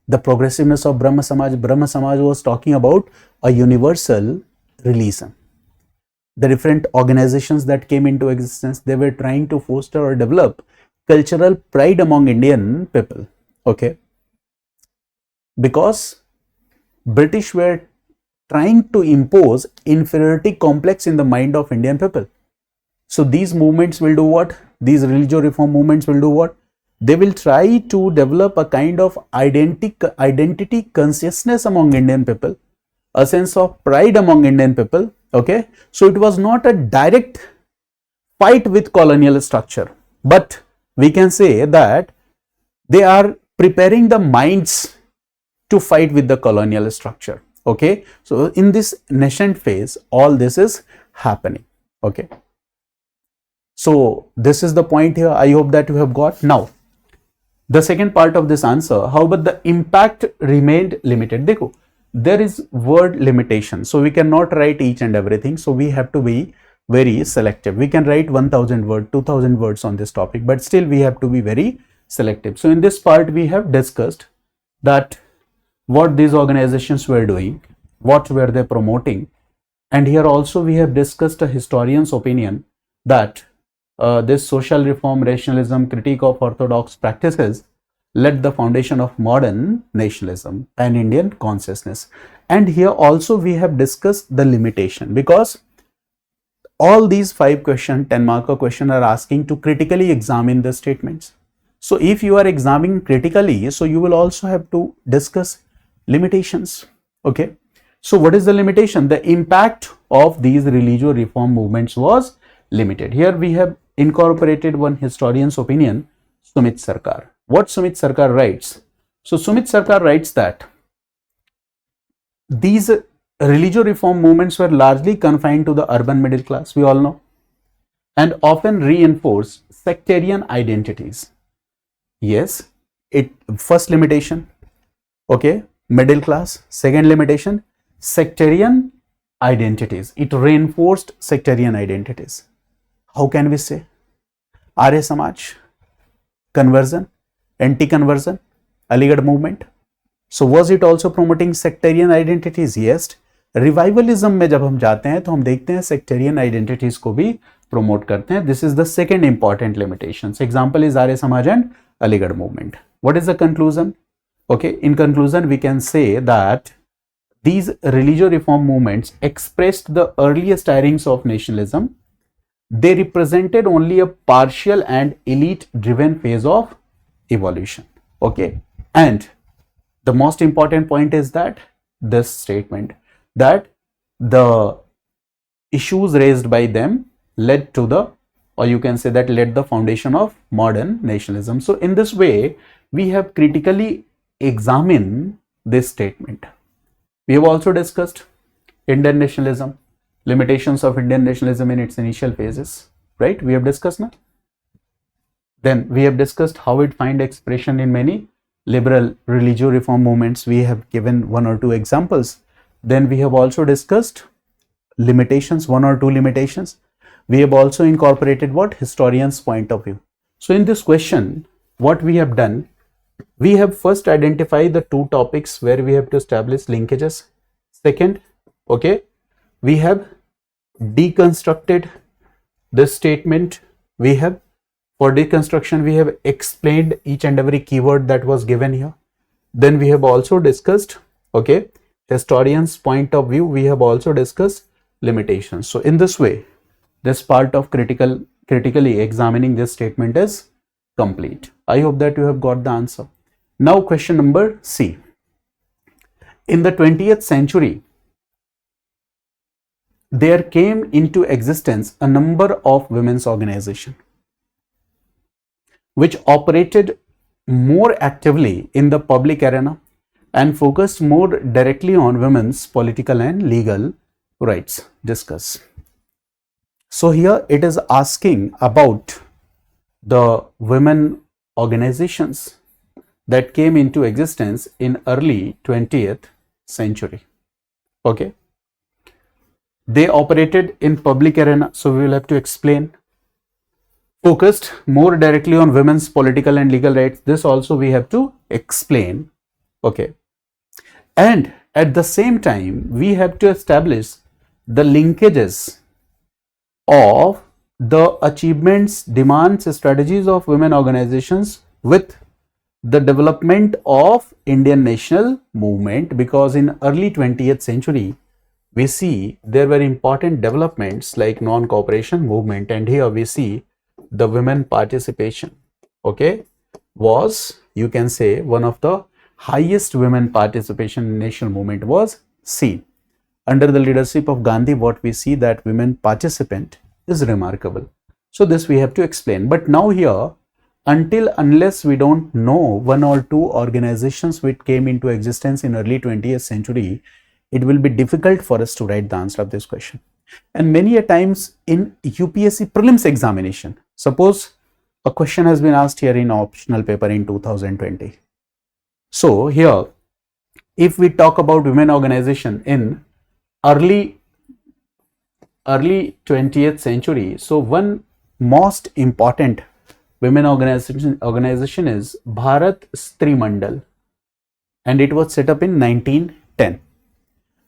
Speaker 1: the progressiveness of Brahma Samaj was talking about a universal religion. The different organizations that came into existence, they were trying to foster or develop cultural pride among Indian people, okay, because British were trying to impose inferiority complex in the mind of Indian people. So these movements will do what? These religious reform movements will do what? They will try to develop a kind of identity consciousness among Indian people, a sense of pride among Indian people, okay. So it was not a direct fight with colonial structure, but we can say that they are preparing the minds to fight with the colonial structure, okay. So in this nascent phase, all this is happening, okay. So this is the point here. I hope that you have got. Now the second part of this answer, how about the impact remained limited? Dekho, there is word limitation, so we cannot write each and everything, so we have to be very selective. We can write 1000 words, 2000 words on this topic, but still we have to be very selective. So in this part we have discussed that what these organizations were doing, what were they promoting, and here also we have discussed a historian's opinion that this social reform, rationalism, critique of orthodox practices led the foundation of modern nationalism and Indian consciousness. And here also we have discussed the limitation, because all these 5 question, 10 marker question are asking to critically examine the statements. So if you are examining critically, so you will also have to discuss limitations, okay. So what is the limitation? The impact of these religious reform movements was limited. Here we have incorporated one historian's opinion, Sumit Sarkar. What Sumit Sarkar writes? So Sumit Sarkar writes that these religious reform movements were largely confined to the urban middle class, we all know, and often reinforce sectarian identities. Yes, it first limitation, okay, middle class. Second limitation, sectarian identities. It reinforced sectarian identities. How can we say? Arya Samaj, conversion, anti-conversion, Aligarh movement. So was it also promoting sectarian identities? Yes. Revivalism में जब हम जाते हैं तो हम देखते हैं sectarian identities को भी promote करते हैं. This is the second important limitation. So example is Arya Samaj and Aligarh movement. What is the conclusion? Okay, in conclusion we can say that these religious reform movements expressed the earliest tirings of nationalism. They represented only a partial and elite driven phase of evolution, okay. And the most important point is that this statement, that the issues raised by them led to the, or you can say that led the foundation of modern nationalism. So in this way we have critically examined this statement. We have also discussed Indian nationalism, limitations of Indian nationalism in its initial phases, right? We have discussed now. Then we have discussed how it find expression in many liberal religious reform movements. We have given 1 or 2 examples. Then we have also discussed limitations, 1 or 2 limitations. We have also incorporated what? Historians' point of view. So in this question, what we have done, we have first identified the 2 topics where we have to establish linkages. Second, okay, we have deconstructed this statement. We have, for deconstruction, we have explained each and every keyword that was given here. Then we have also discussed, okay, historians' point of view. We have also discussed limitations. So in this way, this part of critically examining this statement is complete. I hope that you have got the answer. Now question number C. In the 20th century, there came into existence a number of women's organizations which operated more actively in the public arena and focused more directly on women's political and legal rights. Discuss. So here it is asking about the women organizations that came into existence in early 20th century. Okay. They operated in public arena, so we will have to explain. Focused more directly on women's political and legal rights. This also we have to explain. Okay. And at the same time, we have to establish the linkages of the achievements, demands, strategies of women organizations with the development of Indian national movement, because in early 20th century, we see there were important developments like non-cooperation movement, and here we see the women participation, okay, was, you can say, one of the highest women participation in national movement was seen. Under the leadership of Gandhi, what we see that women participant is remarkable. So this we have to explain. But now here, unless we don't know one or two organizations which came into existence in early 20th century, it will be difficult for us to write the answer of this question. And many a times in UPSC prelims examination, suppose a question has been asked here in optional paper in 2020. So here, if we talk about women organization in early 20th century, so one most important women organization is Bharat Stri Mandal, and it was set up in 1910.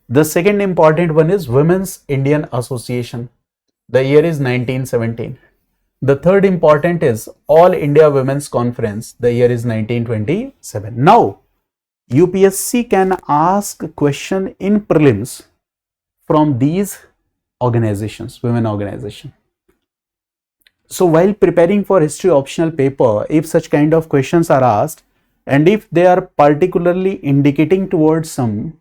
Speaker 1: The second important one is Women's Indian Association. The year is 1917. The third important is All India Women's Conference. The year is 1927. Now, UPSC can ask question in prelims from these organizations, women organization. So while preparing for history optional paper, if such kind of questions are asked, and if they are particularly indicating towards some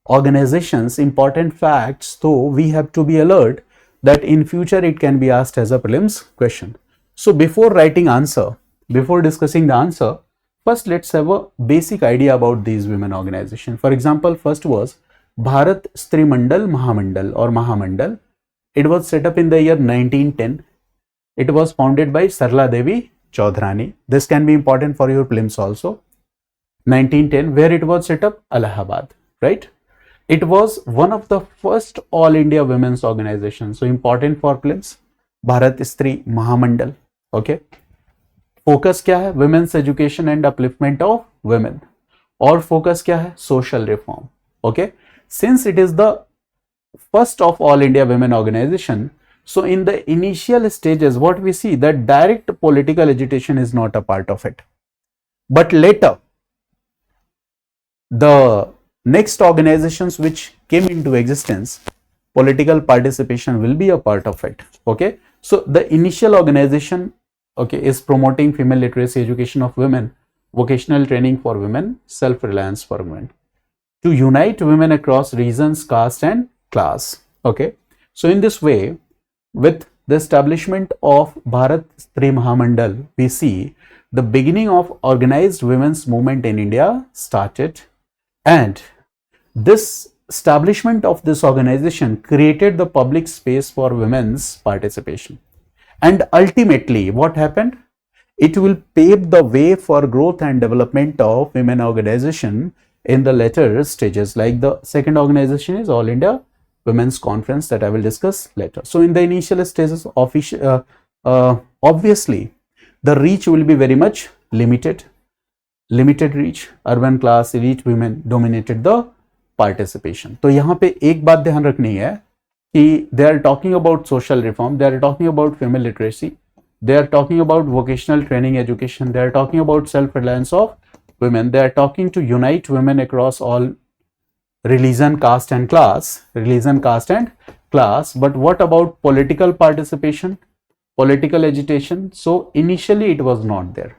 Speaker 1: organizations, important facts, so we have to be alert that in future it can be asked as a prelims question. So before writing answer, before discussing the answer, first let's have a basic idea about these women organization. For example, first was Bharat Stri Mandal Mahamandal or Mahamandal. It was set up in the year 1910. It was founded by Sarla Devi Chaudhrani. This can be important for your prelims also. 1910, where it was set up, Allahabad, right? It was one of the first All India Women's Organizations. So important for prelims, Bharat Stri Mahamandal. Okay. Focus क्या है? Women's education and upliftment of women. और focus क्या है? Social reform. Okay. Since it is the first of All India Women Organization, so in the initial stages, what we see that direct political agitation is not a part of it. But later, the next organizations which came into existence, political participation will be a part of it. Okay. So the initial organization, okay, is promoting female literacy, education of women, vocational training for women, self-reliance for women, to unite women across regions, caste and class. Okay. So in this way, with the establishment of Bharat Stri Mahamandal, we see the beginning of organized women's movement in India started, and this establishment of this organization created the public space for women's participation. And ultimately, what happened? It will pave the way for growth and development of women organization in the later stages. Like the second organization is All India Women's Conference, that I will discuss later. So in the initial stages, obviously, the reach will be very much limited reach, urban class, elite women dominated the participation. तो यहाँ पे एक बात ध्यान रखनी है कि they are talking about social reform, they are talking about female literacy, they are talking about vocational training education, they are talking about self-reliance of women, they are talking to unite women across all religion, caste and class, but what about political participation, political agitation? So initially it was not there,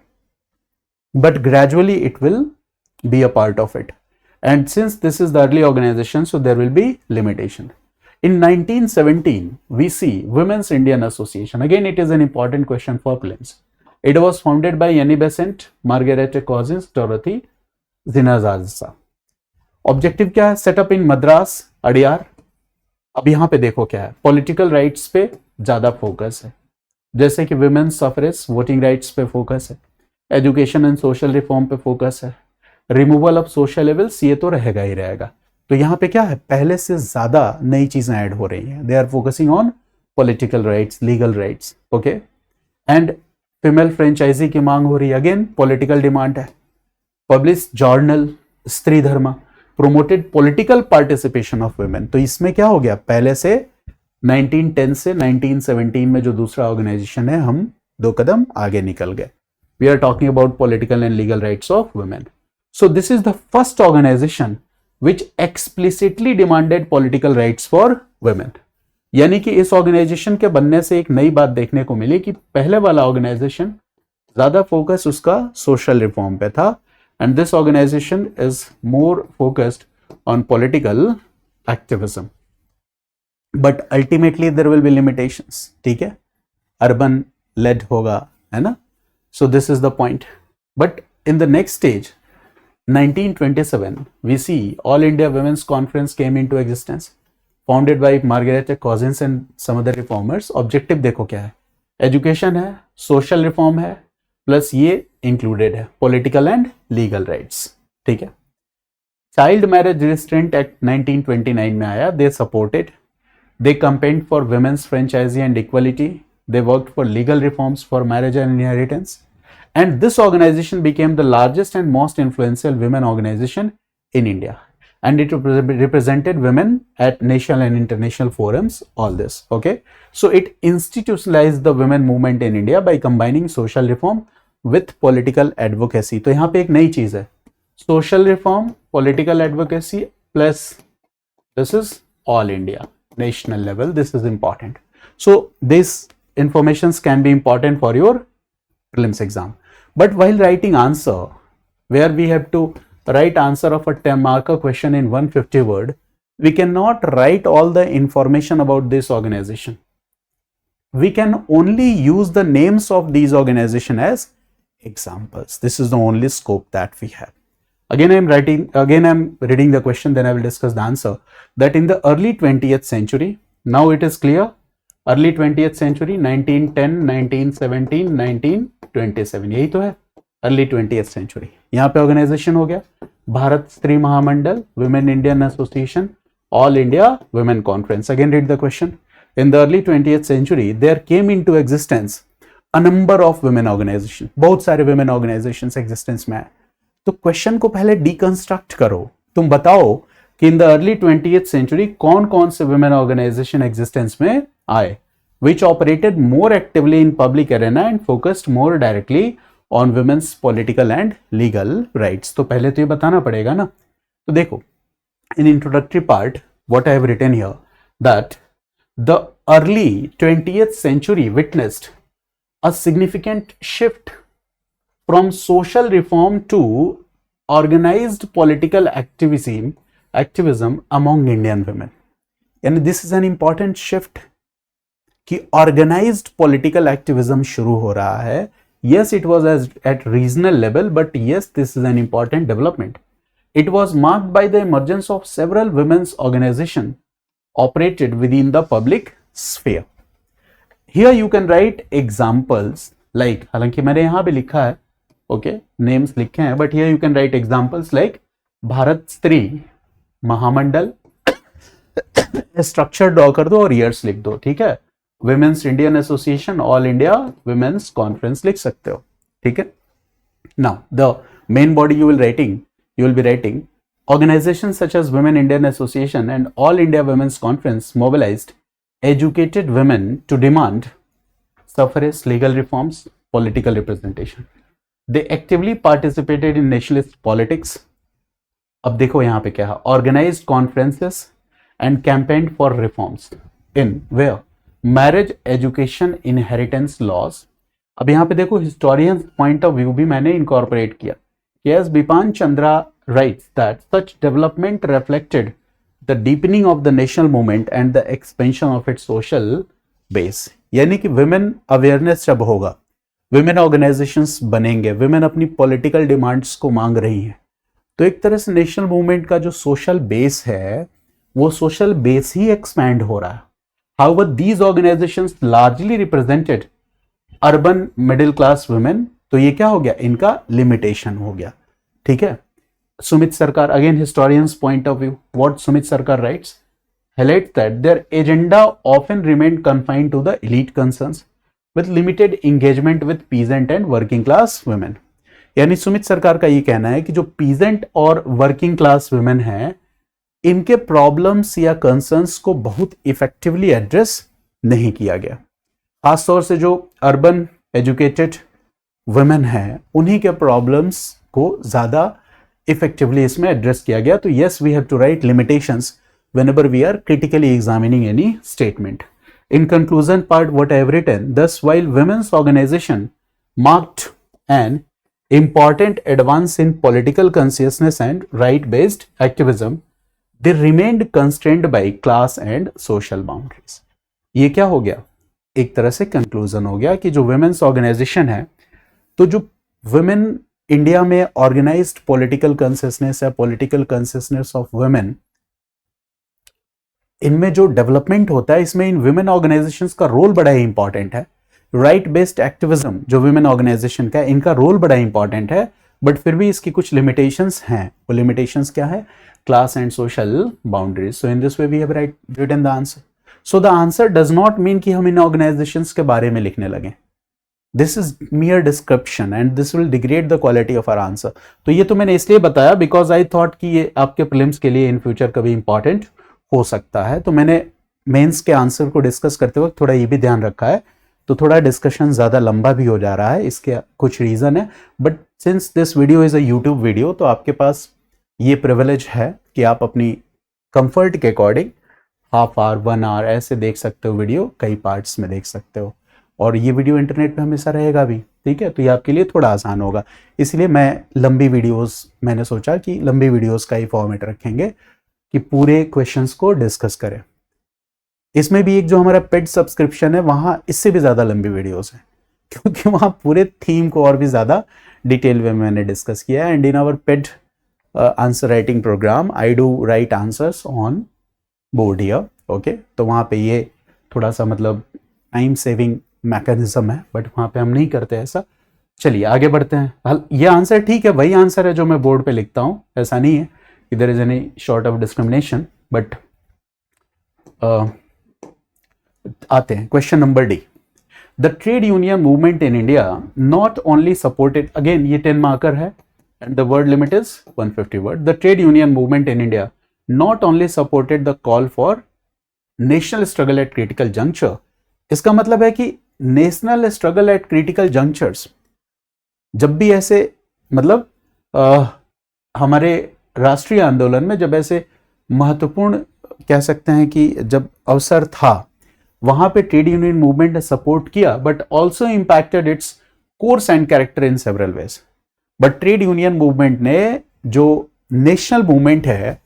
Speaker 1: but gradually it will be a part of it. And since this is the early organization, so there will be limitation. In 1917, we see Women's Indian Association. Again, it is an important question for prelims. It was founded by Annie Besant, Margaret Cousins, Dorothy Zinazza. Objective क्या है? Setup इन मद्रास, अडियार. अब यहां पे देखो क्या है, political rights पे ज्यादा फोकस है, जैसे कि विमेन्स सफरेज, वोटिंग राइट्स पे फोकस है, एजुकेशन एंड सोशल रिफॉर्म पे फोकस है, रिमूवल ऑफ सोशल लेवल्स ये तो रहेगा ही रहेगा. तो यहाँ पे क्या है, पहले से ज्यादा नई चीजें ऐड हो रही हैं. They are focusing on political rights, legal rights. Okay. And female franchise की मांग हो रही है, अगेन पॉलिटिकल डिमांड है. Publish journal Stri Dharma, promoted political participation of women. तो इसमें क्या हो गया, पहले से 1910 से 1917 में जो दूसरा ऑर्गेनाइजेशन है, हम 2 कदम आगे निकल गए. We are talking about political and legal rights of women. So this is the first organisation which explicitly demanded political rights for women. यानी कि इस ऑर्गेनाइजेशन के बनने से एक नई बात देखने को मिली कि पहले वाला ऑर्गेनाइजेशन ज्यादा फोकस उसका सोशल रिफॉर्म पे था, and this organisation is more focused on political activism. But ultimately there will be limitations. ठीक है, अर्बन लेड होगा, है ना. So this is the point. But in the next stage 1927, we see All India Women's Conference came into existence, founded by Margaret Cousins and some other reformers. Objective देखो क्या है, education है, social reform है, plus ये included है political and legal rights. ठीक है. Child marriage restraint act 1929 में आया. They supported, they campaigned for women's franchise and equality, they worked for legal reforms for marriage and inheritance. And this organization became the largest and most influential women organization in India. And it represented women at national and international forums, all this. Okay. So it institutionalized the women movement in India by combining social reform with political advocacy. तो यहाँ पे एक नई चीज है, social reform, political advocacy, plus this is all India, national level. This is important. So these informations can be important for your prelims exam. But while writing answer, where we have to write answer of a 10 marker question in 150 word, we cannot write all the information about this organization. We can only use the names of these organization as examples. This is the only scope that we have. Again I'm reading the question, then I will discuss the answer. That in the early 20th century, now it is clear, early 20th century, 1910, 1917, 1927, यही तो है early 20th century. यहाँ पे organisation हो गया Bharat Stri Mahamandal, women Indian association, All India women conference. Again read the question. In the early 20th century there came into existence a number of women organisation. बहुत सारे women organisation existence में आए. तो question को पहले डिकंस्ट्रक्ट करो. तुम बताओ कि इन द अर्ली 20th सेंचुरी कौन कौन से वुमेन ऑर्गेनाइजेशन एग्जिस्टेंस में आए, which operated more actively in public arena and focused more directly on women's political and legal rights. तो पहले तो ये बताना पड़ेगा ना. तो देखो, in introductory part, what I have written here, that the early 20th century witnessed a significant shift from social reform to organized political activism among Indian women. And this is an important shift कि organised political activism शुरू हो रहा है. yes, it was at regional level, but yes, this is an important development. It was marked by the emergence of several women's organizations operated within the public sphere. Here you can write examples like, हालांकि मैंने यहाँ भी लिखा है, okay, names लिखे हैं, but here you can write examples like Bharat Stri महामंडल, structure draw कर दो और ईयर्स लिख दो. ठीक है. Women's Indian association, All India women's conference लिख सकते हो. ठीक है. Now the main body you will be writing organizations such as Women Indian Association and All India Women's Conference mobilized educated women to demand suffrage, legal reforms, political representation. They actively participated in nationalist politics. अब देखो यहाँ पे क्या है, organized conferences and campaigned for reforms in where marriage, education, inheritance laws. अब यहां पे देखो हिस्टोरियंस पॉइंट ऑफ व्यू भी मैंने इनकॉर्पोरेट किया. Yes, Bipan Chandra writes that such development reflected the deepening of the national movement and the expansion of its social base, यानी कि women awareness जब होगा, विमेन ऑर्गेनाइजेशंस बनेंगे, विमेन अपनी political demands को मांग रही हैं, तो एक तरह से नेशनल मूवमेंट का जो सोशल बेस है वो सोशल बेस ही एक्सपैंड हो रहा है. However these organisations largely represented urban middle class women, तो ये क्या हो गया, इनका लिमिटेशन हो गया. ठीक है. सुमित सरकार, again historians point of view, what Sumit सरकार rights, highlights that their agenda often remained confined to the elite concerns with limited engagement with peasant and working class women. यानी सुमित सरकार का ये कहना है कि जो पीजेंट और वर्किंग क्लास वुमेन हैं, इनके प्रॉब्लम्स या कंसर्न्स को बहुत इफेक्टिवली एड्रेस नहीं किया गया. खासतौर से जो अर्बन एजुकेटेड वुमेन हैं, उन्हीं के प्रॉब्लम्स को ज्यादा इफेक्टिवली इसमें एड्रेस किया गया. तो yes, we have to write limitations whenever we are critically examining any statement. In conclusion part, what I have written, thus while women's organization marked an important advance in political consciousness and right-based activism, they remained constrained by class and social boundaries. ये क्या हो गया, एक तरह से conclusion हो गया कि जो women's organization है, तो जो women इंडिया में ऑर्गेनाइज्ड पॉलिटिकल कंसियसनेस है, पॉलिटिकल कंसियसनेस ऑफ women, इनमें जो डेवलपमेंट होता है, इसमें इन विमेन ऑर्गेनाइजेशंस का रोल बड़ा ही इंपॉर्टेंट है. राइट बेस्ड एक्टिविज्म जो विमेन ऑर्गेनाइजेशन का है, इनका रोल बड़ा इंपॉर्टेंट है, बट फिर भी इसकी कुछ लिमिटेशंस हैं. वो लिमिटेशंस क्या है, class and social boundaries. So in this way we have written the answer. So the answer does not mean कि हम इन ऑर्गेनाइजेशंस के बारे में लिखने लगे. This is mere description and this will degrade the quality of our answer. तो ये तो मैंने इसलिए बताया बिकॉज आई थॉट कि ये आपके प्रीलिम्स के लिए इन फ्यूचर कभी इंपॉर्टेंट हो सकता है. तो मैंने मेंस के आंसर को डिस्कस करते वक्त थोड़ा ये भी ध्यान रखा है, तो थोड़ा डिस्कशन ज्यादा लंबा भी हो जा रहा है. इसके कुछ रीजन है, but since this video is a YouTube video, तो आपके पास ये प्रिविलेज है कि आप अपनी कंफर्ट के अकॉर्डिंग हाफ आवर 1 आवर ऐसे देख सकते हो वीडियो, कई पार्ट्स में देख सकते हो. और ये वीडियो इंटरनेट पे हमेशा रहेगा भी, ठीक है. तो ये आपके लिए थोड़ा आसान होगा. इसलिए मैं लंबी वीडियोस, मैंने सोचा कि लंबी वीडियोस का ही फॉर्मेट रखेंगे कि पूरे क्वेश्चंस को डिस्कस करें. इसमें भी एक जो हमारा पेड सब्सक्रिप्शन है, वहां इससे भी ज्यादा लंबी वीडियोस हैं, क्योंकि वहां पूरे थीम को और भी ज्यादा डिटेल में मैंने डिस्कस किया है. And in our paid answer writing programme I do write answers on board here. Okay, तो वहां पे ये थोड़ा सा मतलब टाइम सेविंग मैकेनिज्म है, बट वहां पे हम नहीं करते ऐसा. चलिए आगे बढ़ते हैं. ये आंसर ठीक है, वही आंसर है जो मैं बोर्ड पे लिखता हूं, ऐसा नहीं है there is any sort of discrimination, but आते हैं question number D. The trade union movement in India not only supported, again ये 10 मार्कर है and the word limit is 150 word. The trade union movement in India not only supported the call for national struggle at critical juncture. इसका मतलब है कि national struggle at critical जंक्चर्स, जब भी ऐसे मतलब हमारे राष्ट्रीय आंदोलन में जब ऐसे महत्वपूर्ण कह सकते हैं कि जब अवसर था, वहां पे ट्रेड यूनियन मूवमेंट ने सपोर्ट किया, but also impacted its course and character in several ways. But trade union movement ने जो नेशनल मूवमेंट है,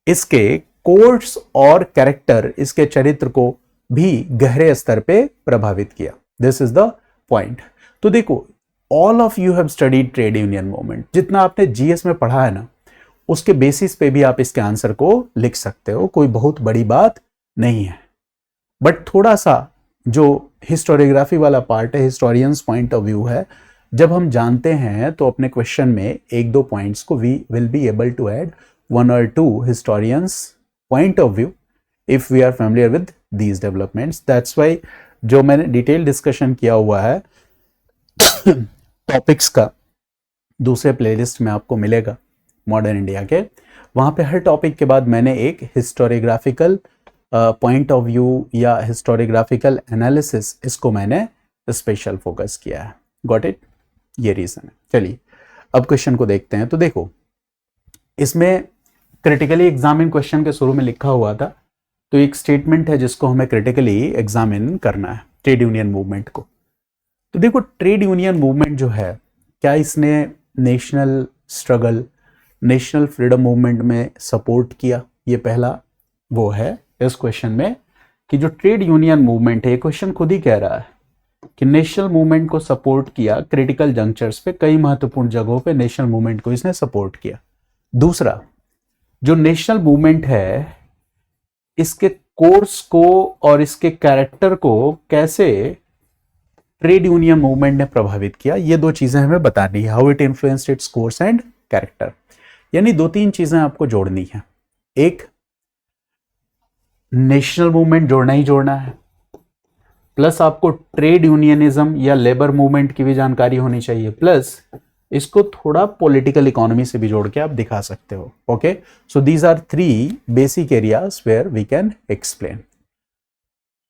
Speaker 1: इसके कोर्स और कैरेक्टर, इसके चरित्र को भी गहरे स्तर पे प्रभावित किया. This is the point. तो देखो, all of you have studied trade union movement, जितना आपने जीएस में पढ़ा है ना, उसके बेसिस पे भी आप इसके आंसर को लिख सकते हो, कोई बहुत बड़ी बात नहीं है. बट थोड़ा सा जो हिस्टोरियोग्राफी वाला पार्ट है, हिस्टोरियंस पॉइंट ऑफ व्यू है, जब हम जानते हैं तो अपने क्वेश्चन में 1-2 पॉइंट्स को we will be able to add 1 or 2 historians point of view if we are familiar with these developments. That's why जो मैंने डिटेल डिस्कशन किया हुआ है टॉपिक्स का, दूसरे प्लेलिस्ट में आपको मिलेगा मॉडर्न इंडिया के, वहां पे हर टॉपिक के बाद मैंने एक हिस्टोरियोग्राफिकल पॉइंट ऑफ व्यू या हिस्टोरियोग्राफिकल एनालिसिस, इसको मैंने स्पेशल फोकस किया है. Got it? ये रीजन है. चलिए अब क्वेश्चन को देखते हैं. तो देखो, इसमें क्रिटिकली एग्जामिन क्वेश्चन के शुरू में लिखा हुआ था, तो एक स्टेटमेंट है जिसको हमें क्रिटिकली एग्जामिन करना है, ट्रेड यूनियन मूवमेंट को. तो देखो, ट्रेड यूनियन मूवमेंट जो है, क्या इसने national struggle, national freedom movement में सपोर्ट किया? ये पहला वो है इस क्वेश्चन में कि जो ट्रेड यूनियन मूवमेंट है, क्वेश्चन खुद ही कह रहा है कि नेशनल मूवमेंट को सपोर्ट किया क्रिटिकल जंक्चर्स पे, कई महत्वपूर्ण जगहों पे नेशनल मूवमेंट को इसने सपोर्ट किया। दूसरा, जो नेशनल मूवमेंट है इसके कोर्स को और इसके कैरेक्टर को कैसे ट्रेड यूनियन मूवमेंट ने प्रभावित किया, ये दो चीजें हमें बतानी है, how it influenced its course and character. यानी दो तीन चीजें आपको जोड़नी है, एक नेशनल मूवमेंट जोड़ना ही जोड़ना है, प्लस आपको ट्रेड यूनियनिज्म या लेबर मूवमेंट की भी जानकारी होनी चाहिए, प्लस इसको थोड़ा पॉलिटिकल इकोनॉमी से भी जोड़ के आप दिखा सकते हो। Okay, so these are three basic areas where we can explain.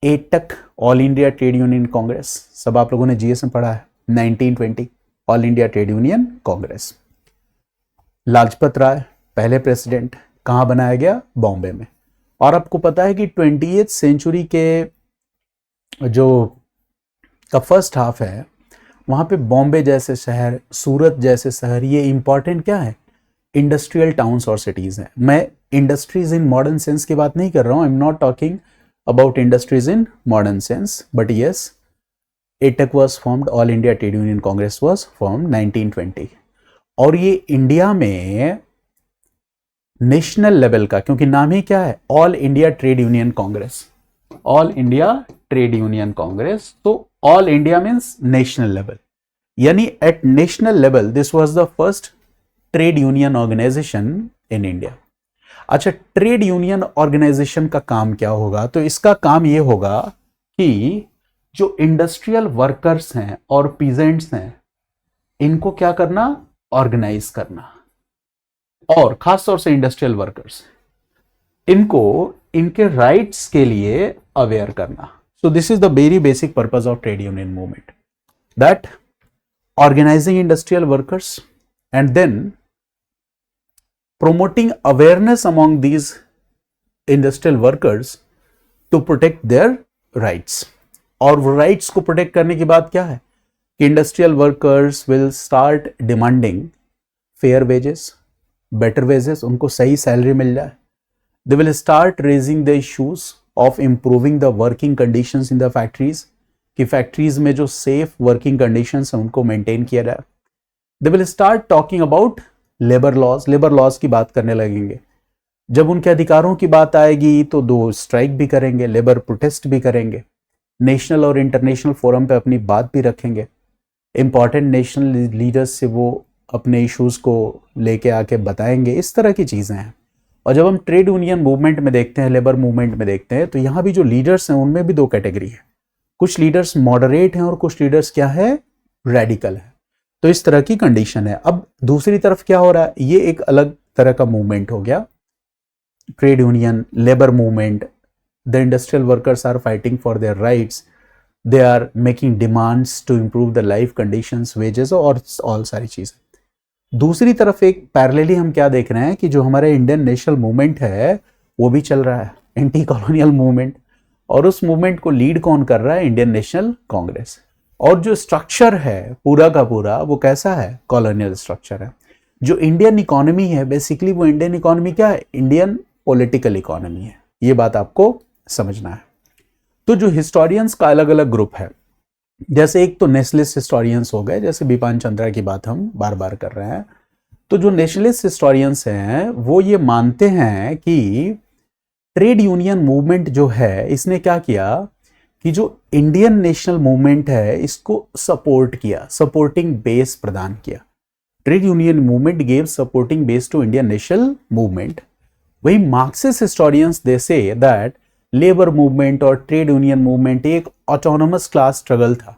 Speaker 1: AITUC, All India Trade Union Congress, सब आप लोगों ने जीएस में पढ़ा है, 1920 All India Trade Union Congress. Lajpat Rai पहले प्रेसिडेंट, कहां बनाया गया? बॉम्बे में। और आपको पता है कि 20th सेंचुरी के जो का फर्स्ट हाफ है वहां पे बॉम्बे जैसे शहर, सूरत जैसे शहर, ये इंपॉर्टेंट क्या है? इंडस्ट्रियल टाउन्स और सिटीज हैं। मैं इंडस्ट्रीज इन मॉडर्न सेंस की बात नहीं कर रहा हूं, I am not talking about industries in modern sense, but yes, AITUC was formed, all India Trade Union Congress was formed 1920। और ये इंडिया में नेशनल लेवल का, क्योंकि नाम ही क्या है? All India Trade Union Congress, All India Trade Union Congress. तो All India means national level, यानी at national level this was the first trade union organisation in India. अच्छा, ट्रेड यूनियन ऑर्गेनाइजेशन का काम क्या होगा? तो इसका काम यह होगा कि जो इंडस्ट्रियल वर्कर्स हैं और पीजेंट्स हैं इनको क्या करना? ऑर्गेनाइज करना, और खासतौर से इंडस्ट्रियल वर्कर्स, इनको इनके राइट्स के लिए अवेयर करना। So this is the very basic purpose of trade union movement, that organizing industrial workers and then promoting awareness among these industrial workers to protect their rights। और rights को protect करने की बात क्या है कि industrial workers will start demanding fair wages, better wages, उनको सही सैलरी मिल जाए। They will start raising the issues of improving the working conditions in the factories, कि factories में जो safe working conditions हैं उनको maintain किया जाए। They will start talking about labor laws, labor laws की बात करने लगेंगे। जब उनके अधिकारों की बात आएगी तो दो स्ट्राइक भी करेंगे, लेबर प्रोटेस्ट भी करेंगे, नेशनल और इंटरनेशनल फोरम पे अपनी बात भी रखेंगे, इंपॉर्टेंट नेशनल लीडर्स से वो अपने इश्यूज को लेके आके बताएंगे। इस तरह की चीजें हैं। और जब हम ट्रेड यूनियन मूवमेंट में देखते हैं, लेबर मूवमेंट में देखते हैं, तो यहाँ भी जो लीडर्स हैं उनमें भी दो कैटेगरी है, कुछ लीडर्स मॉडरेट हैं और कुछ लीडर्स क्या है? रेडिकल है। तो इस तरह की कंडीशन है। अब दूसरी तरफ क्या हो रहा है? ये एक अलग तरह का मूवमेंट हो गया, trade union, labour movement. The industrial workers are fighting for their rights, they are making demands to improve the life conditions, wages और ऑल सारी चीजें। दूसरी तरफ एक पैरेलली हम क्या देख रहे हैं कि जो हमारा इंडियन नेशनल मूवमेंट है वो भी चल रहा है, एंटी कॉलोनियल मूवमेंट, और उस मूवमेंट को लीड कौन कर रहा है? Indian National Congress. और जो स्ट्रक्चर है पूरा का पूरा वो कैसा है? कॉलोनियल स्ट्रक्चर है। जो इंडियन इकोनॉमी है बेसिकली वो इंडियन इकोनॉमी क्या है? इंडियन पॉलिटिकल इकोनॉमी है। ये बात आपको समझना है। तो जो हिस्टोरियंस का अलग अलग ग्रुप है, जैसे एक तो नेशनलिस्ट हिस्टोरियंस हो गए, जैसे बिपान चंद्रा की बात हम बार बार कर रहे हैं। तो जो नेशनलिस्ट हिस्टोरियंस हैं वो ये मानते हैं कि ट्रेड यूनियन मूवमेंट जो है इसने क्या किया कि जो इंडियन नेशनल मूवमेंट है इसको सपोर्ट किया, सपोर्टिंग बेस प्रदान किया। Trade union movement gave supporting base to Indian national movement. वही Marxist historians they say that labour movement और ट्रेड यूनियन मूवमेंट एक ऑटोनोमस क्लास स्ट्रगल था,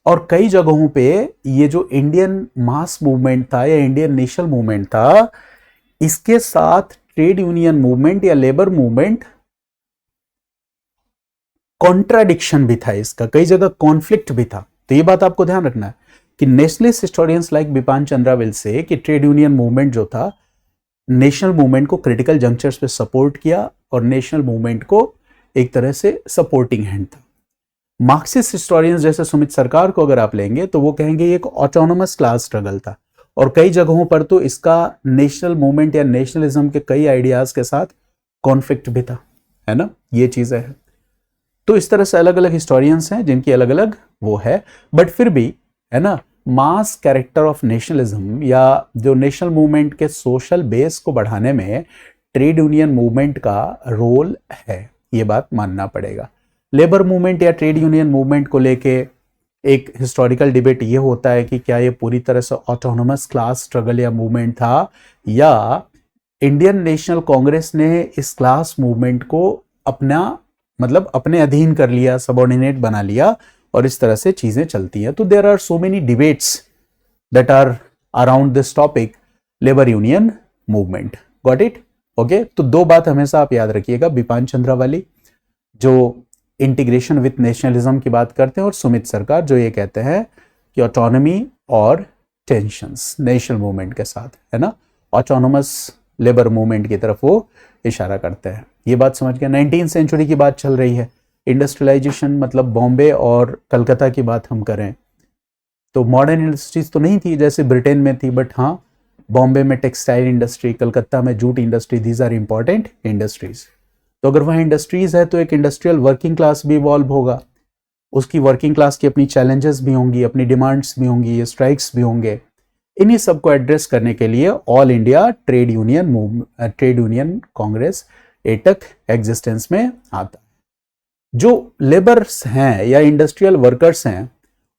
Speaker 1: और कई जगहों पे ये जो इंडियन मास मूवमेंट था या इंडियन नेशनल मूवमेंट था, इसके साथ ट्रेड यूनियन मूवमेंट या लेबर मूवमेंट कॉन्ट्राडिक्शन भी था, इसका कई जगह कॉन्फ्लिक्ट भी था। तो ये बात आपको ध्यान रखना है कि nationalist historians like Bipan Chandra will say कि ट्रेड यूनियन मूवमेंट जो था नेशनल मूवमेंट को क्रिटिकल जंक्चर्स पे सपोर्ट किया और नेशनल मूवमेंट को एक तरह से सपोर्टिंग हैंड था। मार्क्सिस्ट हिस्टोरियंस जैसे सुमित सरकार को अगर आप लेंगे तो वो कहेंगे ये एक ऑटोनोमस क्लास स्ट्रगल था, और कई जगहों पर तो इसका नेशनल मूवमेंट या नेशनलिज्म के कई आइडियाज के साथ कॉन्फ्लिक्ट भी था, है ना, ये चीजें हैं। तो इस तरह से अलग अलग हिस्टोरियंस हैं जिनकी अलग अलग वो है, बट फिर भी, है ना, मास कैरेक्टर ऑफ नेशनलिज्म या जो नेशनल मूवमेंट के सोशल बेस को बढ़ाने में ट्रेड यूनियन मूवमेंट का रोल है, ये बात मानना पड़ेगा। लेबर मूवमेंट या ट्रेड यूनियन मूवमेंट को लेके एक हिस्टोरिकल डिबेट ये होता है कि क्या ये पूरी तरह से ऑटोनोमस क्लास स्ट्रगल या मूवमेंट था, या इंडियन नेशनल कांग्रेस ने इस क्लास मूवमेंट को अपना मतलब अपने अधीन कर लिया, सबऑर्डिनेट बना लिया, और इस तरह से चीजें चलती हैं। तो there are so many debates that are around this topic, labour union movement. Got it? Okay. तो दो बात हमेशा आप याद रखिएगा, बिपान चंद्रा वाली जो इंटीग्रेशन विथ नेशनलिज्म की बात करते हैं, और सुमित सरकार जो ये कहते हैं कि ऑटोनॉमी और टेंशंस नेशनल मूवमेंट के साथ, है ना, ऑटोनोमस लेबर मूवमेंट की तरफ वो इशारा करते हैं। ये बात समझ गया। 19वीं सेंचुरी की बात चल रही है, इंडस्ट्रियलाइजेशन, मतलब बॉम्बे और कलकत्ता की बात हम करें तो मॉडर्न इंडस्ट्रीज तो नहीं थी जैसे ब्रिटेन में थी, बट हाँ, बॉम्बे में टेक्सटाइल इंडस्ट्री, कलकत्ता में jute industry, these are important industries. तो अगर वहाँ इंडस्ट्रीज है तो एक इंडस्ट्रियल वर्किंग क्लास भी इवॉल्व होगा, उसकी वर्किंग क्लास की अपनी चैलेंजेस भी होंगी, अपनी डिमांड्स भी होंगी, स्ट्राइक्स भी होंगे। इन्हीं सबको एड्रेस करने के लिए all India Trade Union Congress AITUC existence में आता है। जो लेबर्स हैं या इंडस्ट्रियल वर्कर्स हैं,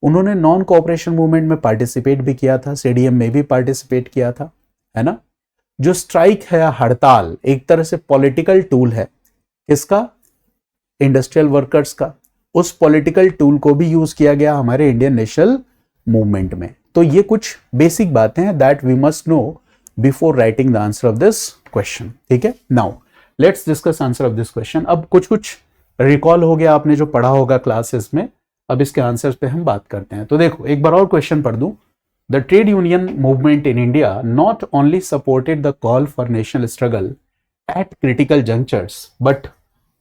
Speaker 1: उन्होंने नॉन कोऑपरेशन मूवमेंट में पार्टिसिपेट भी किया था, सीडीएम में भी पार्टिसिपेट किया था, है ना। जो स्ट्राइक है, हड़ताल, एक तरह से पॉलिटिकल टूल है, किसका? इंडस्ट्रियल वर्कर्स का। उस पॉलिटिकल टूल को भी यूज किया गया हमारे इंडियन नेशनल मूवमेंट में। तो ये कुछ बेसिक बातें हैं that we must know before writing the answer of this question. ठीक है, now let's discuss answer of this question. अब कुछ रिकॉल हो गया आपने जो पढ़ा होगा क्लासेस में, अब इसके आंसर्स पे हम बात करते हैं। तो देखो, एक बार और क्वेश्चन पढ़ दूं। The trade union movement in India not only supported the call for national struggle at critical junctures but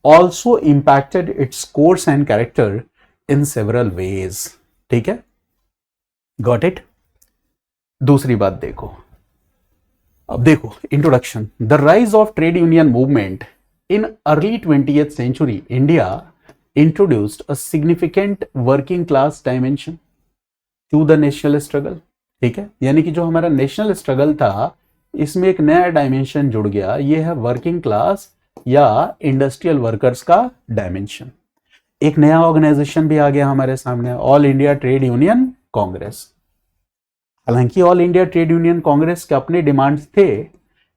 Speaker 1: also impacted its course and character in several ways। ठीक है, got it। दूसरी बात देखो, अब देखो introduction. The rise of trade union movement in early 20th century India introduced a significant working class dimension to the national struggle। ठीक है, यानी कि जो हमारा नेशनल स्ट्रगल था, इसमें एक नया डायमेंशन जुड़ गया, ये है वर्किंग क्लास या इंडस्ट्रियल वर्कर्स का डायमेंशन। एक नया ऑर्गेनाइजेशन भी आ गया हमारे सामने, All India Trade Union Congress. हालांकि All India Trade Union Congress के अपने डिमांड्स थे,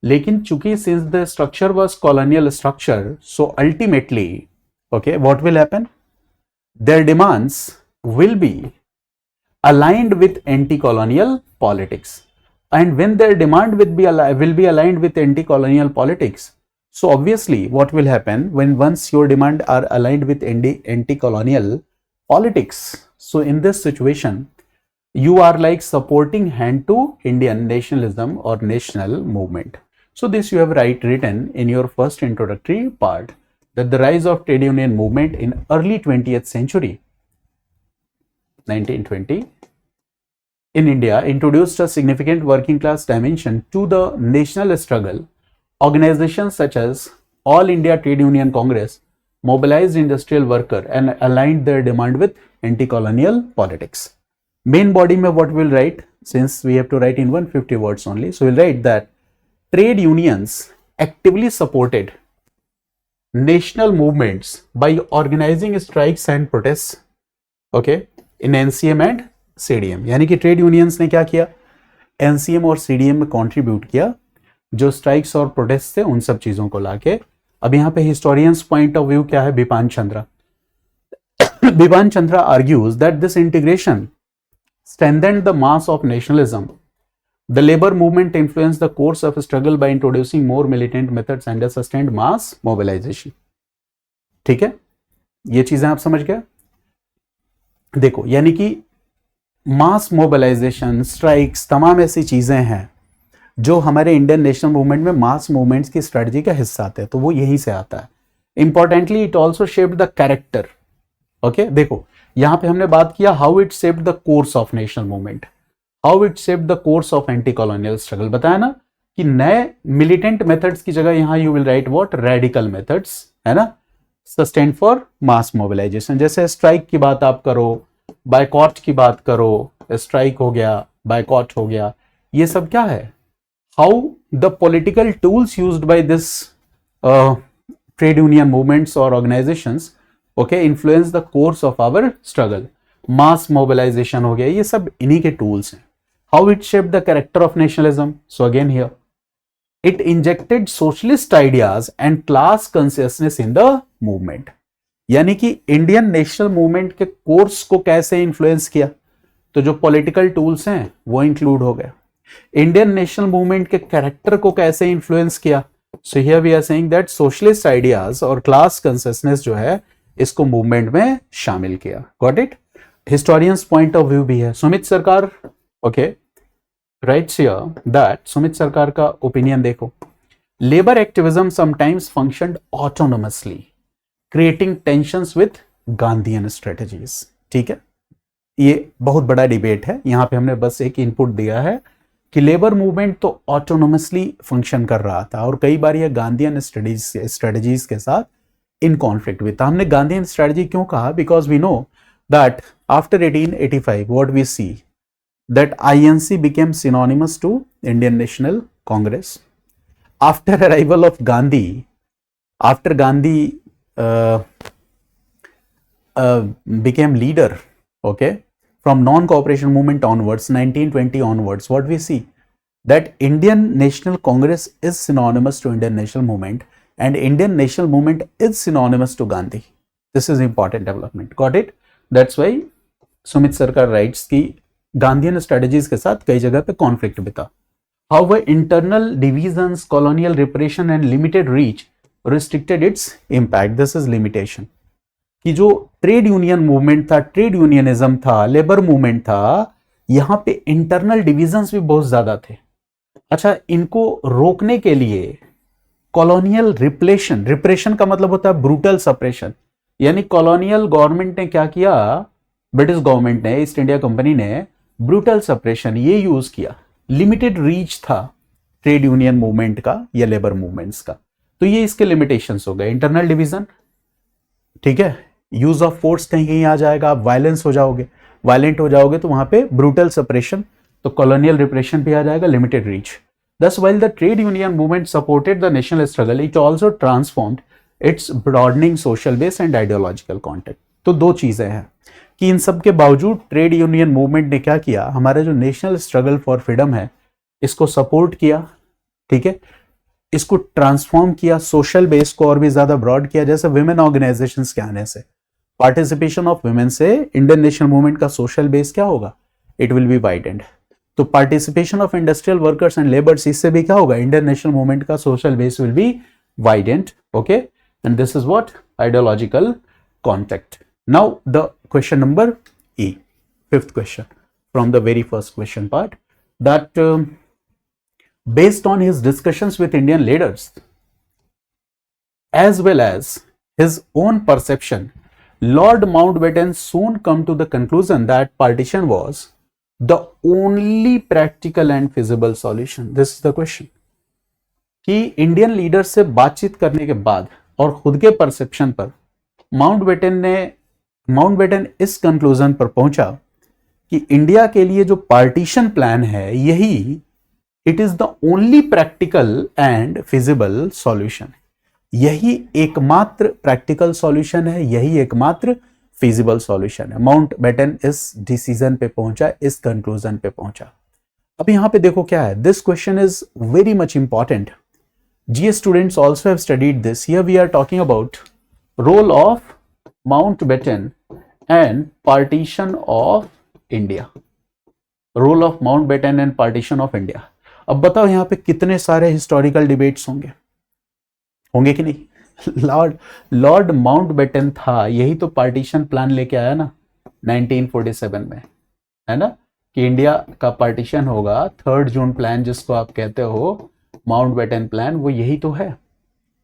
Speaker 1: लेकिन चूंकि since the structure was colonial structure, so ultimately okay what will happen, their demands will be aligned with anti-colonial politics, and when their demand will be aligned with anti-colonial politics, so obviously what will happen when once your demand are aligned with anti-colonial politics, so in this situation you are like supporting hand to Indian nationalism or national movement. So this you have written in your first introductory part, that the rise of trade union movement in early 20th century 1920 in India introduced a significant working class dimension to the national struggle. Organizations such as All India Trade Union Congress mobilized industrial worker and aligned their demand with anti-colonial politics. Main body में what we'll write, since we have to write in 150 words only, so we'll write that trade unions actively supported national movements by organizing strikes and protests, okay, in NCM and CDM। यानी कि trade unions ने क्या किया, NCM और CDM में contribute किया, जो strikes और प्रोटेस्ट थे उन सब चीजों को लाके। अब यहाँ पे हिस्टोरियंस पॉइंट ऑफ व्यू क्या है, Bipan Chandra. Bipan Chandra argues that this integration strengthened the mass of nationalism. The labor movement influenced the course of struggle by introducing more militant methods and a sustained mass mobilization। ठीक है, ये चीजें आप समझ गए। देखो, यानी कि मास मोबिलाइजेशन, स्ट्राइक्स, तमाम ऐसी चीजें हैं जो हमारे इंडियन नेशनल मूवमेंट में मास मूवमेंट्स की स्ट्रेटजी का हिस्सा आते हैं, तो वो यहीं से आता है। Importantly it also shaped the character. Okay, देखो यहां पे हमने बात किया how it shaped the course of national movement, how it shaped the course of anti colonial struggle, बताया ना। कि नए मिलिटेंट मेथड्स की जगह यहां you will write what, radical methods, है ना, सस्टेन फॉर मास मोबिलाइजेशन। जैसे स्ट्राइक की बात आप करो, बायकॉट की बात करो, स्ट्राइक हो गया, बायकॉट हो गया, ये सब क्या है, how the political tools used by this trade union movements और organisations okay influence the course of our struggle. Mass mobilisation हो गया, ये सब इन्हीं के टूल्स हैं। How it shaped the character of nationalism, so again here it injected socialist ideas and class consciousness in the movement। यानी कि Indian national movement के कोर्स को कैसे इन्फ्लुएंस किया, तो जो पॉलिटिकल टूल्स हैं वो इंक्लूड हो गए। इंडियन नेशनल मूवमेंट के कैरेक्टर को कैसे इन्फ्लुएंस किया, so here we are saying that socialist ideas और क्लास कंसियसनेस जो है इसको मूवमेंट में शामिल किया। Got it. Historians point of view भी है। Sumit Sarkar okay writes here that Sumit Sarkar का ओपिनियन देखो, labour activism sometimes functioned autonomously creating tensions with Gandhian strategies. ठीक है, ये बहुत बड़ा डिबेट है, यहां पे हमने बस एक इनपुट दिया है कि लेबर मूवमेंट तो ऑटोनोमसली फंक्शन कर रहा था और कई बार यह गांधीयन स्ट्रेटजीज के साथ इन कॉन्फ्लिक्ट भी था। हमने गांधीयन स्ट्रेटजी क्यों कहा, because we know that after 1885 what we see that INC became synonymous to Indian National Congress. After arrival of Gandhi, after Gandhi became leader, okay, from non-cooperation movement onwards, 1920 onwards, what we see that Indian National Congress is synonymous to Indian National Movement and Indian National Movement is synonymous to Gandhi. This is important development. Got it? That's why Sumit Sarkar writes कि Gandhian strategies के साथ कई जगह पे conflict भी था। How internal divisions, colonial repression and limited reach restricted its impact. This is limitation कि जो ट्रेड यूनियन मूवमेंट था, ट्रेड यूनियनिज्म था, लेबर मूवमेंट था, यहां पे इंटरनल डिविजन्स भी बहुत ज्यादा थे। अच्छा, इनको रोकने के लिए कॉलोनियल रिप्रेशन, रिप्रेशन का मतलब होता है ब्रूटल सप्रेशन, यानी कॉलोनियल गवर्नमेंट ने क्या किया, ब्रिटिश गवर्नमेंट ने, ईस्ट इंडिया कंपनी ने ब्रूटल सप्रेशन ये यूज किया। लिमिटेड रीच था ट्रेड यूनियन मूवमेंट का या लेबर मूवमेंट्स का, तो ये इसके लिमिटेशंस हो गए। इंटरनल डिवीजन, ठीक है, यूज ऑफ फोर्स कहीं कहीं आ जाएगा, आप वायलेंस हो जाओगे, वायलेंट हो जाओगे तो वहां पे ब्रूटल सप्रेशन, तो कॉलोनियल रिप्रेशन भी आ जाएगा, limited reach. Thus, while the trade union movement supported the national struggle, it also transformed its broadening social base and ideological content। तो दो चीजें हैं कि इन सब के बावजूद ट्रेड यूनियन मूवमेंट ने क्या किया, हमारा जो नेशनल स्ट्रगल फॉर फ्रीडम है इसको सपोर्ट किया, ठीक है, इसको ट्रांसफॉर्म किया, सोशल बेस को और भी ज्यादा ब्रॉड किया। जैसे विमेन ऑर्गेनाइजेशंस के आने से, पार्टिसिपेशन ऑफ विमेन से इंडियन नेशनल मूवमेंट का सोशल बेस क्या होगा, इट विल बी वाइडेंड। तो participation of industrial workers and labours, इससे भी क्या होगा, इंडियन नेशनल मूवमेंट का social base will be widened. Okay, and this is what, ideological contact. Now the question number E, fifth question from the very first question part, that based on his discussions with Indian leaders as well as his own perception, Lord Mountbatten soon come to the conclusion that partition was the only practical and feasible solution. This is the question कि Indian leader से बातचीत करने के बाद और खुद के perception पर माउंटबेटन इस कंक्लूजन पर पहुंचा कि इंडिया के लिए जो पार्टीशन प्लान है यही it is the only practical and feasible solution, यही एकमात्र प्रैक्टिकल सॉल्यूशन है, यही एकमात्र फिजिबल सॉल्यूशन है। माउंटबेटन इस डिसीजन पे पहुंचा, इस कंक्लूजन पे पहुंचा। अब यहां पे देखो क्या है, this question is very much important. GS students also have studied this. Here we are talking about role of Mountbatten and partition of India. Role of Mountbatten and partition of India. अब बताओ यहाँ पे कितने सारे historical debates होंगे कि नहीं। Lord Mountbatten था, यही तो पार्टीशन प्लान लेके आया ना 1947 में, है ना, कि इंडिया का पार्टीशन होगा। 3 जून प्लान जिसको आप कहते हो, माउंटबेटन प्लान, वो यही तो है,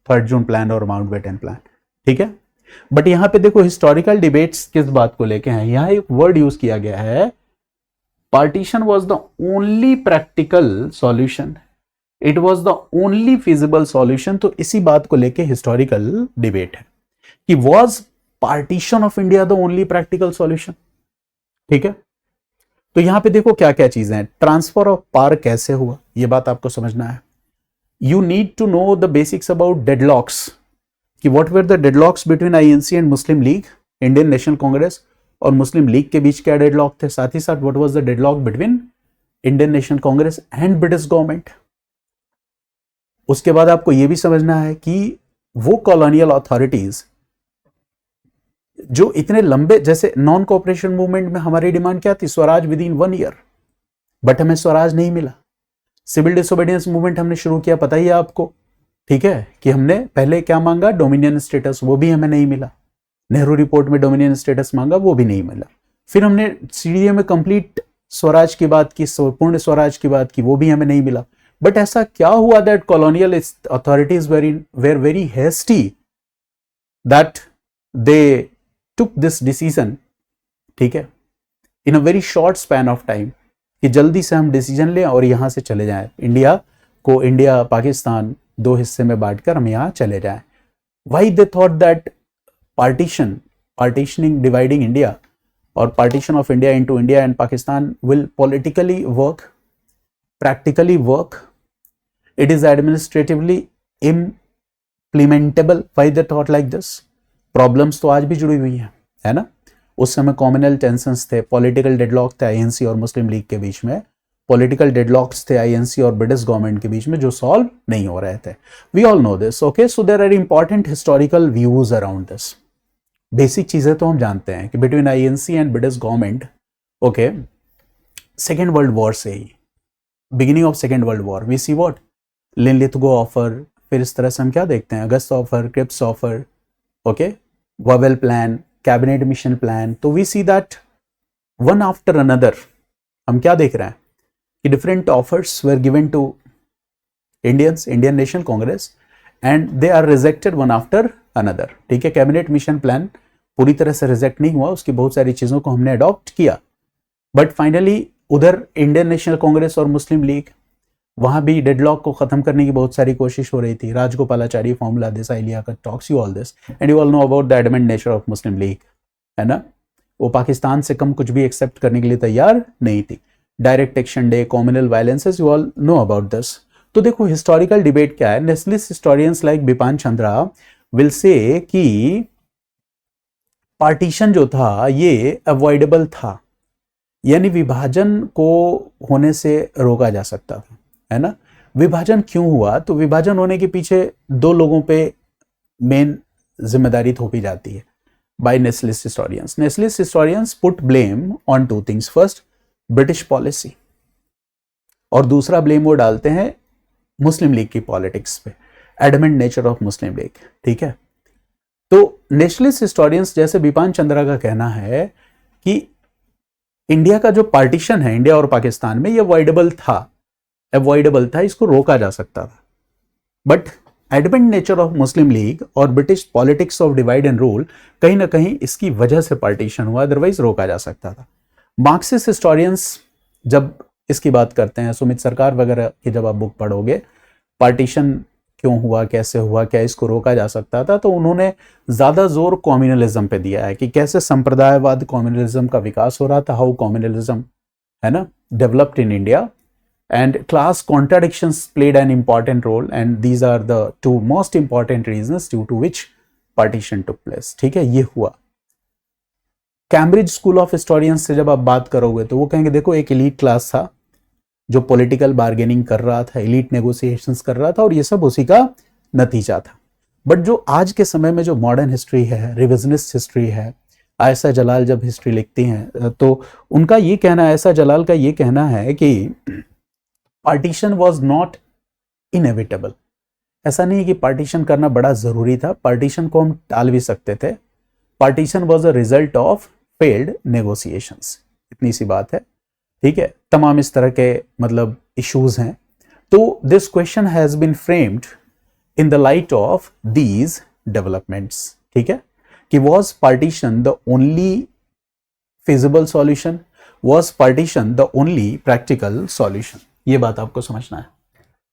Speaker 1: 3 जून प्लान और माउंटबेटन प्लान, ठीक है। बट यहां पे देखो हिस्टोरिकल डिबेट्स किस बात को लेके हैं, यहां एक वर्ड यूज किया गया है, partition was the only practical solution. It was the only feasible solution. तो इसी बात को लेके हिस्टोरिकल डिबेट है कि was partition of India the only practical solution. ठीक है, तो यहां पे देखो क्या क्या चीजें हैं। ट्रांसफर ऑफ पावर कैसे हुआ, ये बात आपको समझना है। You need to know the basics about deadlocks, कि what were the deadlocks between INC and Muslim League, Indian National Congress और मुस्लिम लीग के बीच क्या डेडलॉक थे। साथ ही साथ what was the deadlock between Indian National Congress and British government. उसके बाद आपको यह भी समझना है कि वो कॉलोनियल अथॉरिटीज जो इतने लंबे, जैसे नॉन कोऑपरेशन मूवमेंट में हमारी डिमांड क्या थी, Swaraj with in 1 year, but हमें स्वराज नहीं मिला। सिविल डिसोबीडियंस मूवमेंट हमने शुरू किया, पता ही है आपको, ठीक है, कि हमने पहले क्या मांगा, डोमिनियन स्टेटस, वो भी हमें नहीं मिला। नेहरू रिपोर्ट में डोमिनियन स्टेटस मांगा, वो भी नहीं मिला। फिर हमने सीडीए में कंप्लीट स्वराज की बात की, पूर्ण स्वराज की बात की, वो भी हमें नहीं मिला। बट ऐसा क्या हुआ that colonial authorities were very hasty that they took this decision, ठीक है, in a very short span of time, कि जल्दी से हम डिसीजन लें और यहां से चले जाएं, इंडिया पाकिस्तान 2 हिस्से में बांटकर हम यहां चले जाएं। Why they thought that partitioning, dividing India or partition of India into India and Pakistan will politically work, practically work, it is administratively implementable. Why they thought like this? Problems तो आज भी जुड़ी हुई है ना। उस समय कॉमनल टेंशंस थे, पॉलिटिकल डेडलॉक थे आईएनसी और मुस्लिम लीग के बीच में, पॉलिटिकल डेडलॉक्स थे आईएनसी और ब्रिटिश गवर्नमेंट के बीच में जो सॉल्व नहीं हो रहे थे। We all know this, okay. So there are important historical views around this. Basic चीजें तो हम जानते हैं कि between INC and British government, okay, second world war से ही, beginning of second world war, we C what, Linlithgow offer, फिर इस तरह से हम क्या देखते हैं, August offer, Cripps offer, okay, Wavell plan, cabinet mission plan. तो we see that one after another हम क्या देख रहे हैं कि different offers were given to Indian National Congress and they are rejected one after another. ठीक है, cabinet mission plan पूरी तरह से रिजेक्ट नहीं हुआ, उसकी बहुत सारी चीजों को हमने अडॉप्ट किया, बट फाइनली उधर इंडियन नेशनल कांग्रेस और मुस्लिम लीग, वहां भी डेडलॉक को खत्म करने की बहुत सारी कोशिश हो रही थी। Rajagopalachari formula, Desai Liaquat talks, you all this and you all know about the adamant nature of मुस्लिम लीग, है ना। वो पाकिस्तान से कम कुछ भी एक्सेप्ट करने के लिए तैयार नहीं थी। Direct action day, communal violences, you all know about this. तो देखो हिस्टोरिकल डिबेट क्या है। Nationalist historians like Bipan Chandra will say कि पार्टीशन जो था ये अवॉइडेबल था, यानी विभाजन को होने से रोका जा सकता था, है ना। विभाजन क्यों हुआ, तो विभाजन होने के पीछे 2 लोगों पे मेन जिम्मेदारी थोपी जाती है by nationalist historians. Nationalist historians put blame on 2 things, first British policy, और दूसरा ब्लेम वो डालते हैं मुस्लिम लीग की पॉलिटिक्स पे, एडमेंट नेचर ऑफ मुस्लिम लीग। ठीक है, तो नेशनलिस्ट हिस्टोरियंस जैसे बिपान चंद्रा का कहना है कि इंडिया का जो पार्टीशन है इंडिया और पाकिस्तान में, ये अवॉइडेबल था, इसको रोका जा सकता था, but adamant nature of Muslim League और British politics of divide and rule, कहीं ना कहीं इसकी वजह से पार्टीशन हुआ, अदरवाइज रोका जा सकता था। मार्क्सिस्ट हिस्टोरियंस जब इसकी बात करते हैं, सुमित सरकार वगैरह की जब आप बुक पढ़ोगे, पार्टीशन क्यों हुआ, कैसे हुआ, क्या इसको रोका जा सकता था, तो उन्होंने ज्यादा जोर कम्युनलिज्म पे दिया है कि कैसे संप्रदायवाद कम्युनलिज्म का विकास हो रहा था, हाउ कम्युनलिज्म, है ना, developed in India, and class contradictions played an important role, and these are the 2 most important reasons due to which partition took place. ठीक है, ये हुआ। कैम्ब्रिज स्कूल ऑफ हिस्टोरियंस से जब आप बात करोगे तो वो कहेंगे देखो एक एलीट क्लास था जो पॉलिटिकल बार्गेनिंग कर रहा था, एलीट नेगोशिएशंस कर रहा था, और ये सब उसी का नतीजा था। बट जो आज के समय में जो मॉडर्न हिस्ट्री है, रिविजनिस्ट हिस्ट्री है, आयशा जलाल जब हिस्ट्री लिखती हैं तो उनका ये कहना, आयशा जलाल का ये कहना है कि पार्टीशन वॉज नॉट इनएविटेबल। ऐसा नहीं कि पार्टीशन करना बड़ा जरूरी था, पार्टीशन को हम टाल भी सकते थे। Partition was a result of failed negotiations, इतनी सी बात है। ठीक है, तमाम इस तरह के मतलब इश्यूज हैं। तो this question has been framed in the light of these developments. ठीक है, कि was partition the only feasible solution, was partition the only practical solution, ये बात आपको समझना है।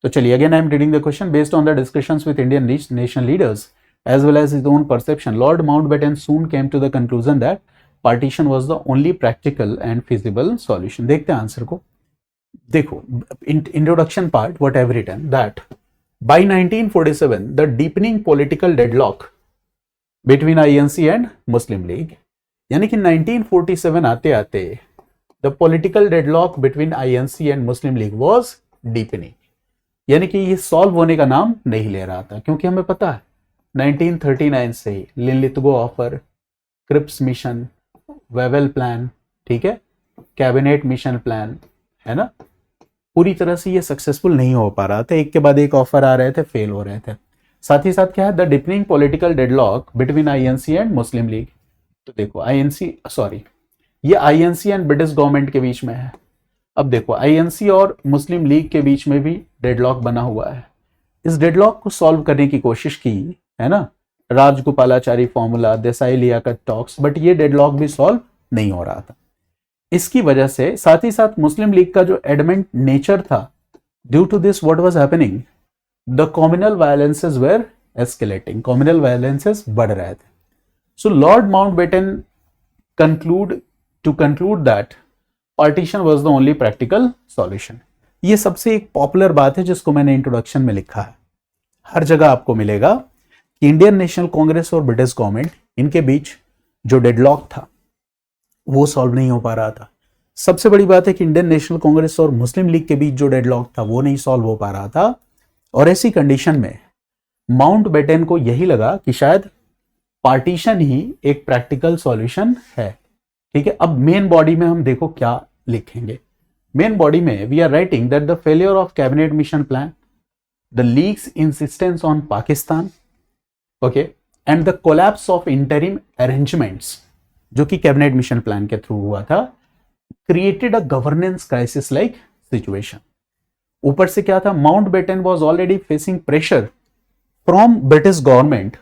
Speaker 1: तो चलिए, again I am reading the question. Based on the discussions with Indian nation leaders as well as his own perception, Lord Mountbatten soon came to the conclusion that partition was the only practical and feasible solution. देखते हैं answer को. देखो, introduction part, what I've written, that by 1947 the deepening political deadlock between INC and Muslim League, यानी कि 1947 आते आते the political deadlock between INC and Muslim League was deepening, यानी कि ये सॉल्व होने का नाम नहीं ले रहा था, क्योंकि हमें पता है 1939 से ही Linlithgow offer, Cripps mission, Wavell plan, ठीक है, कैबिनेट मिशन प्लान, है ना, पूरी तरह से ये सक्सेसफुल नहीं हो पा रहा था. एक के बाद एक ऑफर आ रहे थे, फेल हो रहे थे. साथ ही साथ क्या है, the deepening political deadlock between INC and Muslim league. तो देखो ये आईएनसी एंड ब्रिटिश गवर्नमेंट के बीच में है. अब देखो, आईएनसी और मुस्लिम लीग के बीच में भी डेडलॉक बना हुआ है. इस डेडलॉक को सॉल्व करने की कोशिश की, है ना, Rajagopalachari formula, Desai Liaquat talks, but ये डेडलॉक भी सॉल्व नहीं हो रहा था. इसकी वजह से साथ ही साथ मुस्लिम लीग का जो एडमेंट नेचर था, due to this what was happening, the communal violences were escalating, communal violences बढ़ रहे थे. So Lord Mountbatten conclude that partition was the only practical solution. ये सबसे एक पॉपुलर बात है जिसको मैंने इंट्रोडक्शन में लिखा है. हर जगह आपको मिलेगा कि इंडियन नेशनल कांग्रेस और ब्रिटिश गवर्नमेंट, इनके बीच जो डेडलॉक था वो सॉल्व नहीं हो पा रहा था. सबसे बड़ी बात है कि इंडियन नेशनल कांग्रेस और मुस्लिम लीग के बीच जो डेडलॉक था वो नहीं सॉल्व हो पा रहा था. और ऐसी कंडीशन में माउंटबेटन को यही लगा कि शायद पार्टीशन ही एक प्रैक्टिकल सॉल्यूशन है. ठीक है, अब मेन बॉडी में हम देखो क्या लिखेंगे. मेन बॉडी में we are writing that the failure of cabinet mission plan, the league's insistence on Pakistan, okay, and the collapse of interim arrangements, जो कि कैबिनेट मिशन प्लान के थ्रू हुआ था, created a governance crisis like situation. ऊपर से क्या था, Mountbatten was already facing pressure from British government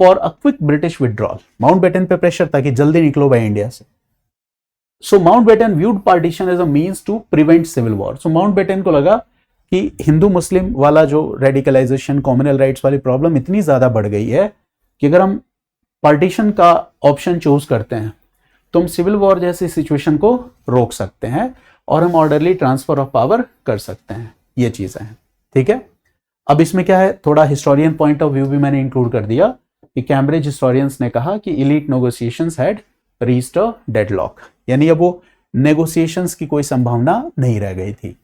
Speaker 1: for a quick British withdrawal. Mountbatten पे प्रेशर था कि जल्दी निकलो भाई इंडिया से. So Mountbatten viewed partition as a means to prevent civil war. So Mountbatten को लगा कि हिंदू मुस्लिम वाला जो रेडिकलाइजेशन, कॉम्युनल राइट्स वाली प्रॉब्लम इतनी ज्यादा बढ़ गई है कि अगर हम पार्टीशन का ऑप्शन चूज करते हैं तो हम सिविल वॉर जैसी सिचुएशन को रोक सकते हैं और हम ऑर्डरली ट्रांसफर ऑफ पावर कर सकते हैं. ये चीजें हैं. ठीक है, अब इसमें क्या है, थोड़ा हिस्टोरियन पॉइंट ऑफ व्यू भी मैंने इंक्लूड कर दिया कि कैम्ब्रिज हिस्टोरियंस ने कहा कि elite negotiations had reached a deadlock, यानी अब वो नेगोशिएशंस की कोई संभावना नहीं रह गई थी.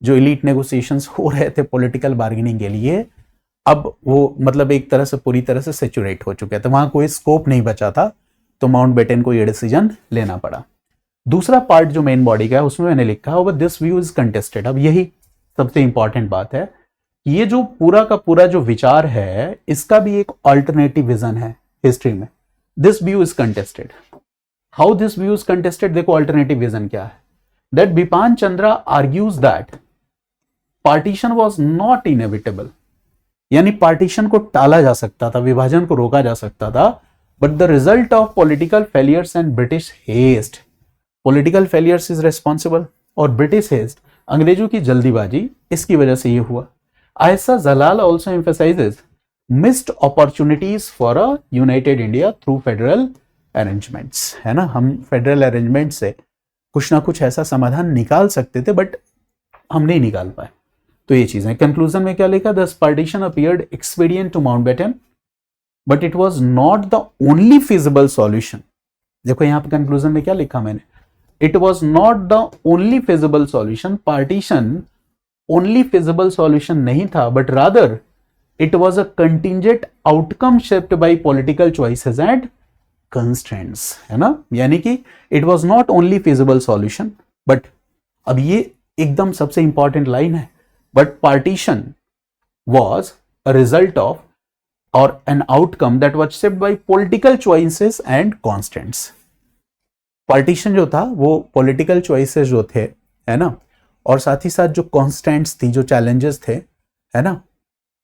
Speaker 1: जो इलीट नेगोशिएशंस हो रहे थे पॉलिटिकल बार्गेनिंग के लिए, अब वो मतलब एक तरह से पूरी तरह से सैचुरेट हो चुके थे, वहां कोई स्कोप नहीं बचा था. तो माउंटबेटन को ये डिसीजन लेना पड़ा. दूसरा पार्ट जो मेन बॉडी का है उसमें मैंने लिखा है दिस व्यू इज कंटेस्टेड. अब यही सबसे इंपॉर्टेंट बात है, ये जो पूरा का पूरा जो विचार है इसका भी एक ऑल्टरनेटिव विजन है हिस्ट्री में. This view is contested. How this view is contested, देखो ऑल्टरनेटिव विजन क्या है. That Bipan Chandra argues that partition was not inevitable, यानी पार्टीशन को टाला जा सकता था, विभाजन को रोका जा सकता था, but the result of political failures and British haste. Political failures is responsible और ब्रिटिश हेस्ट, अंग्रेजों की जल्दीबाजी, इसकी वजह से ये हुआ. Ayesha Jalal also emphasises missed opportunities for a united India through federal arrangements. है ना, हम फेडरल अरेंजमेंट से कुछ ना कुछ ऐसा समाधान निकाल सकते थे बट हम नहीं निकाल पाए. तो ये चीजें. कंक्लूजन में क्या लिखा, this partition appeared expedient to Mountbatten but it was not the only feasible solution. देखो यहां पे कंक्लूजन में क्या लिखा मैंने, it was not the only feasible solution. Partition only feasible solution नहीं था, but rather it was a contingent outcome shaped by political choices and constraints. है ना, यानी कि it was not only feasible solution, but अब ये एकदम सबसे इंपॉर्टेंट लाइन है, but partition was a result of or an outcome that was shaped by political choices and constants. Partition जो था वो political choices जो थे, है ना, और साथ ही साथ जो constants थी, जो challenges थे, है ना,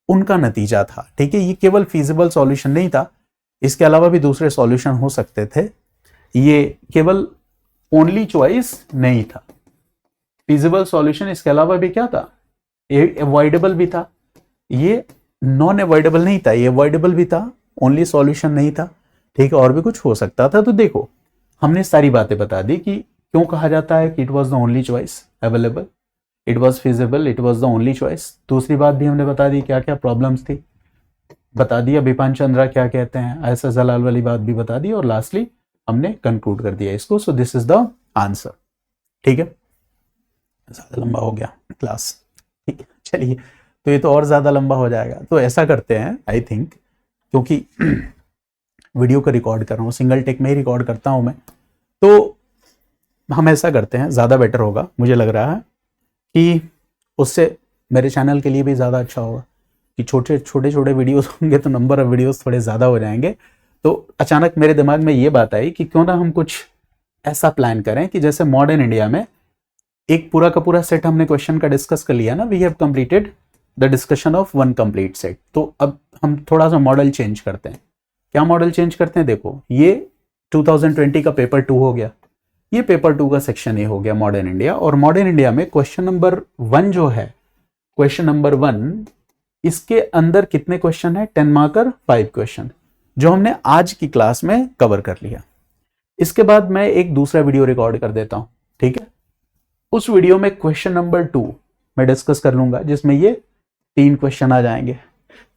Speaker 1: उनका नतीजा था. ठीक है, ये केवल feasible solution नहीं था, इसके अलावा भी दूसरे solution हो सकते थे. ये केवल only choice नहीं था. feasible solution इसके अलावा भी क्या था, ये अवॉइडेबल भी था, ये नॉन अवॉइडेबल नहीं था, ये अवॉइडेबल भी था, ओनली सॉल्यूशन नहीं था, ठीक है, और भी कुछ हो सकता था। तो देखो हमने सारी बातें बता दी कि क्यों कहा जाता है कि it was the only choice available, it was feasible, it was the only choice. दूसरी बात भी हमने बता दी क्या क्या प्रॉब्लम्स थी, बता दिया बिपिन चंद्रा क्या कहते हैं, ऐसा जलाल वाली बात भी बता दी, और लास्टली हमने कंक्लूड कर दिया इसको। सो दिस इज द आंसर, ठीक है। ज्यादा लंबा हो गया क्लास, ठीक है, चलिए, तो ये तो और ज्यादा लंबा हो जाएगा। तो ऐसा करते हैं, आई थिंक, क्योंकि वीडियो को रिकॉर्ड कर रहा हूँ, सिंगल टेक में ही रिकॉर्ड करता हूँ मैं, तो हम ऐसा करते हैं, ज़्यादा बेटर होगा मुझे लग रहा है कि उससे मेरे चैनल के लिए भी ज़्यादा अच्छा होगा कि छोटे छोटे वीडियोस होंगे तो नंबर ऑफ वीडियोस थोड़े ज़्यादा हो जाएंगे। तो अचानक मेरे दिमाग में ये बात आई कि क्यों ना हम कुछ ऐसा प्लान करें कि जैसे मॉडर्न इंडिया में एक पूरा का पूरा सेट हमने क्वेश्चन का डिस्कस कर लिया ना, we have completed the discussion of one complete set. तो अब हम थोड़ा सा मॉडल चेंज करते हैं। क्या मॉडल चेंज करते हैं? देखो ये 2020 का पेपर 2 हो गया, ये पेपर 2 का सेक्शन ए हो गया मॉडर्न इंडिया। और मॉडर्न इंडिया में क्वेश्चन नंबर 1 जो है, क्वेश्चन नंबर 1, इसके अंदर कितने क्वेश्चन है? 10 मार्कर 5 क्वेश्चन, जो हमने आज की क्लास में कवर कर लिया। इसके बाद मैं एक दूसरा वीडियो रिकॉर्ड कर देता हूं, ठीक है। उस वीडियो में क्वेश्चन नंबर 2 मैं डिस्कस कर लूंगा, जिसमें ये 3 क्वेश्चन आ जाएंगे।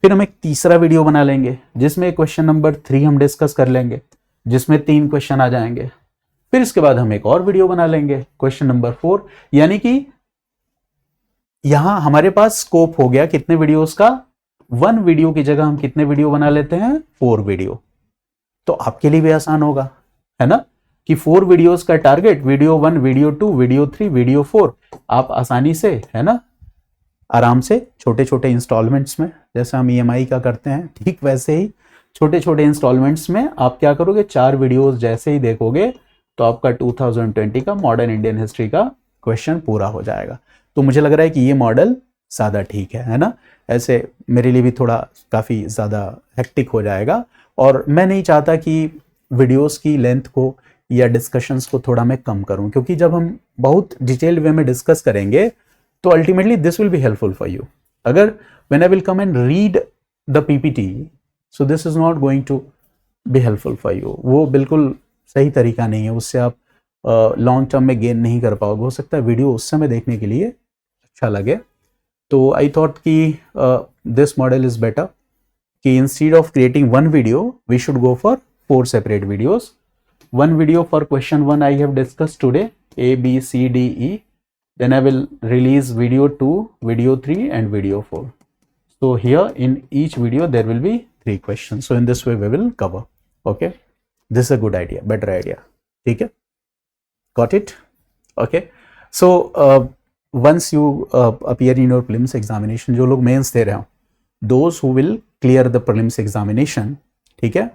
Speaker 1: फिर हम एक तीसरा वीडियो बना लेंगे जिसमें क्वेश्चन नंबर 3 हम डिस्कस कर लेंगे, जिसमें 3 क्वेश्चन आ जाएंगे। फिर इसके बाद हम एक और वीडियो बना लेंगे क्वेश्चन नंबर 4, यानी कि यहां हमारे पास स्कोप हो गया कितने वीडियोस का? 1 वीडियो की जगह हम कितने वीडियो बना लेते हैं? 4 वीडियो। तो आपके लिए भी आसान होगा, है ना, कि 4 वीडियोस का target, video 1, video 2, video 3, video 4, आप आसानी से, है ना, आराम से छोटे छोटे इंस्टॉलमेंट्स में, जैसे हम ईएमआई का करते हैं, ठीक वैसे ही छोटे छोटे इंस्टॉलमेंट्स में आप क्या करोगे, 4 वीडियोस जैसे ही देखोगे तो आपका 2020 का मॉडर्न इंडियन हिस्ट्री का क्वेश्चन पूरा हो जाएगा। तो मुझे लग रहा है कि ये मॉडल ज़्यादा ठीक है ना। ऐसे मेरे लिए भी थोड़ा काफ़ी ज़्यादा हेक्टिक हो जाएगा, और मैं नहीं चाहता कि वीडियोस की लेंथ को या डिस्कशंस को थोड़ा मैं कम करूं, क्योंकि जब हम बहुत डिटेल्ड वे में डिस्कस करेंगे तो ultimately this will be helpful for you. अगर when I will come and read the PPT, so this is not going to be helpful for you. वो बिल्कुल सही तरीका नहीं है, उससे आप लॉन्ग टर्म में गेन नहीं कर पाओगे। हो सकता है वीडियो उस समय देखने के लिए अच्छा लगे। तो आई थॉट कि दिस मॉडल इज बेटर, कि instead of creating 1 video we should go for 4 separate videos. 1 video for question 1 I have discussed today, A, B, C, D, E. Then I will release video 2, video 3 and video 4. So here in each video there will be 3 questions. So in this way we will cover. Okay. This is a good idea, better idea. Okay. Got it? Okay. So once you appear in your prelims examination, जो लोग mains दे रहे हो, those who will clear the prelims examination, ठीक है,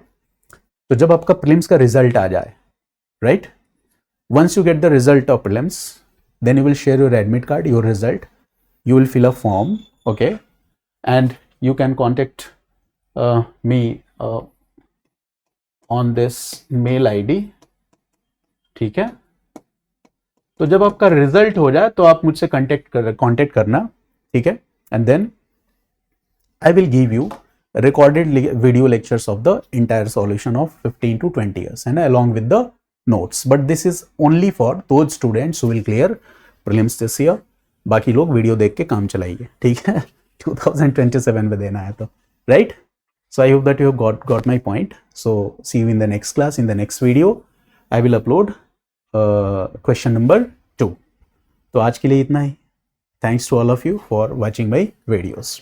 Speaker 1: तो जब आपका prelims का रिजल्ट आ जाए, right, once you get the result of prelims, then you will share your admit card, your result, you will fill a form, okay, and you can contact me on this mail ID, ठीक है। तो जब आपका result हो जाए तो आप मुझसे कांटेक्ट करना, ठीक है, and then I will give you recorded video lectures of the entire solution of 15 to 20 years and along with the notes, but this is only for those students who will clear prelims this year. बाकी लोग video देख के काम चलाइए, ठीक है, 2027 में देना है तो, right? So I hope that you have got my point. So see you in the next class. In the next video I will upload question number 2. तो आज के लिए इतना ही. Thanks to all of you for watching my videos.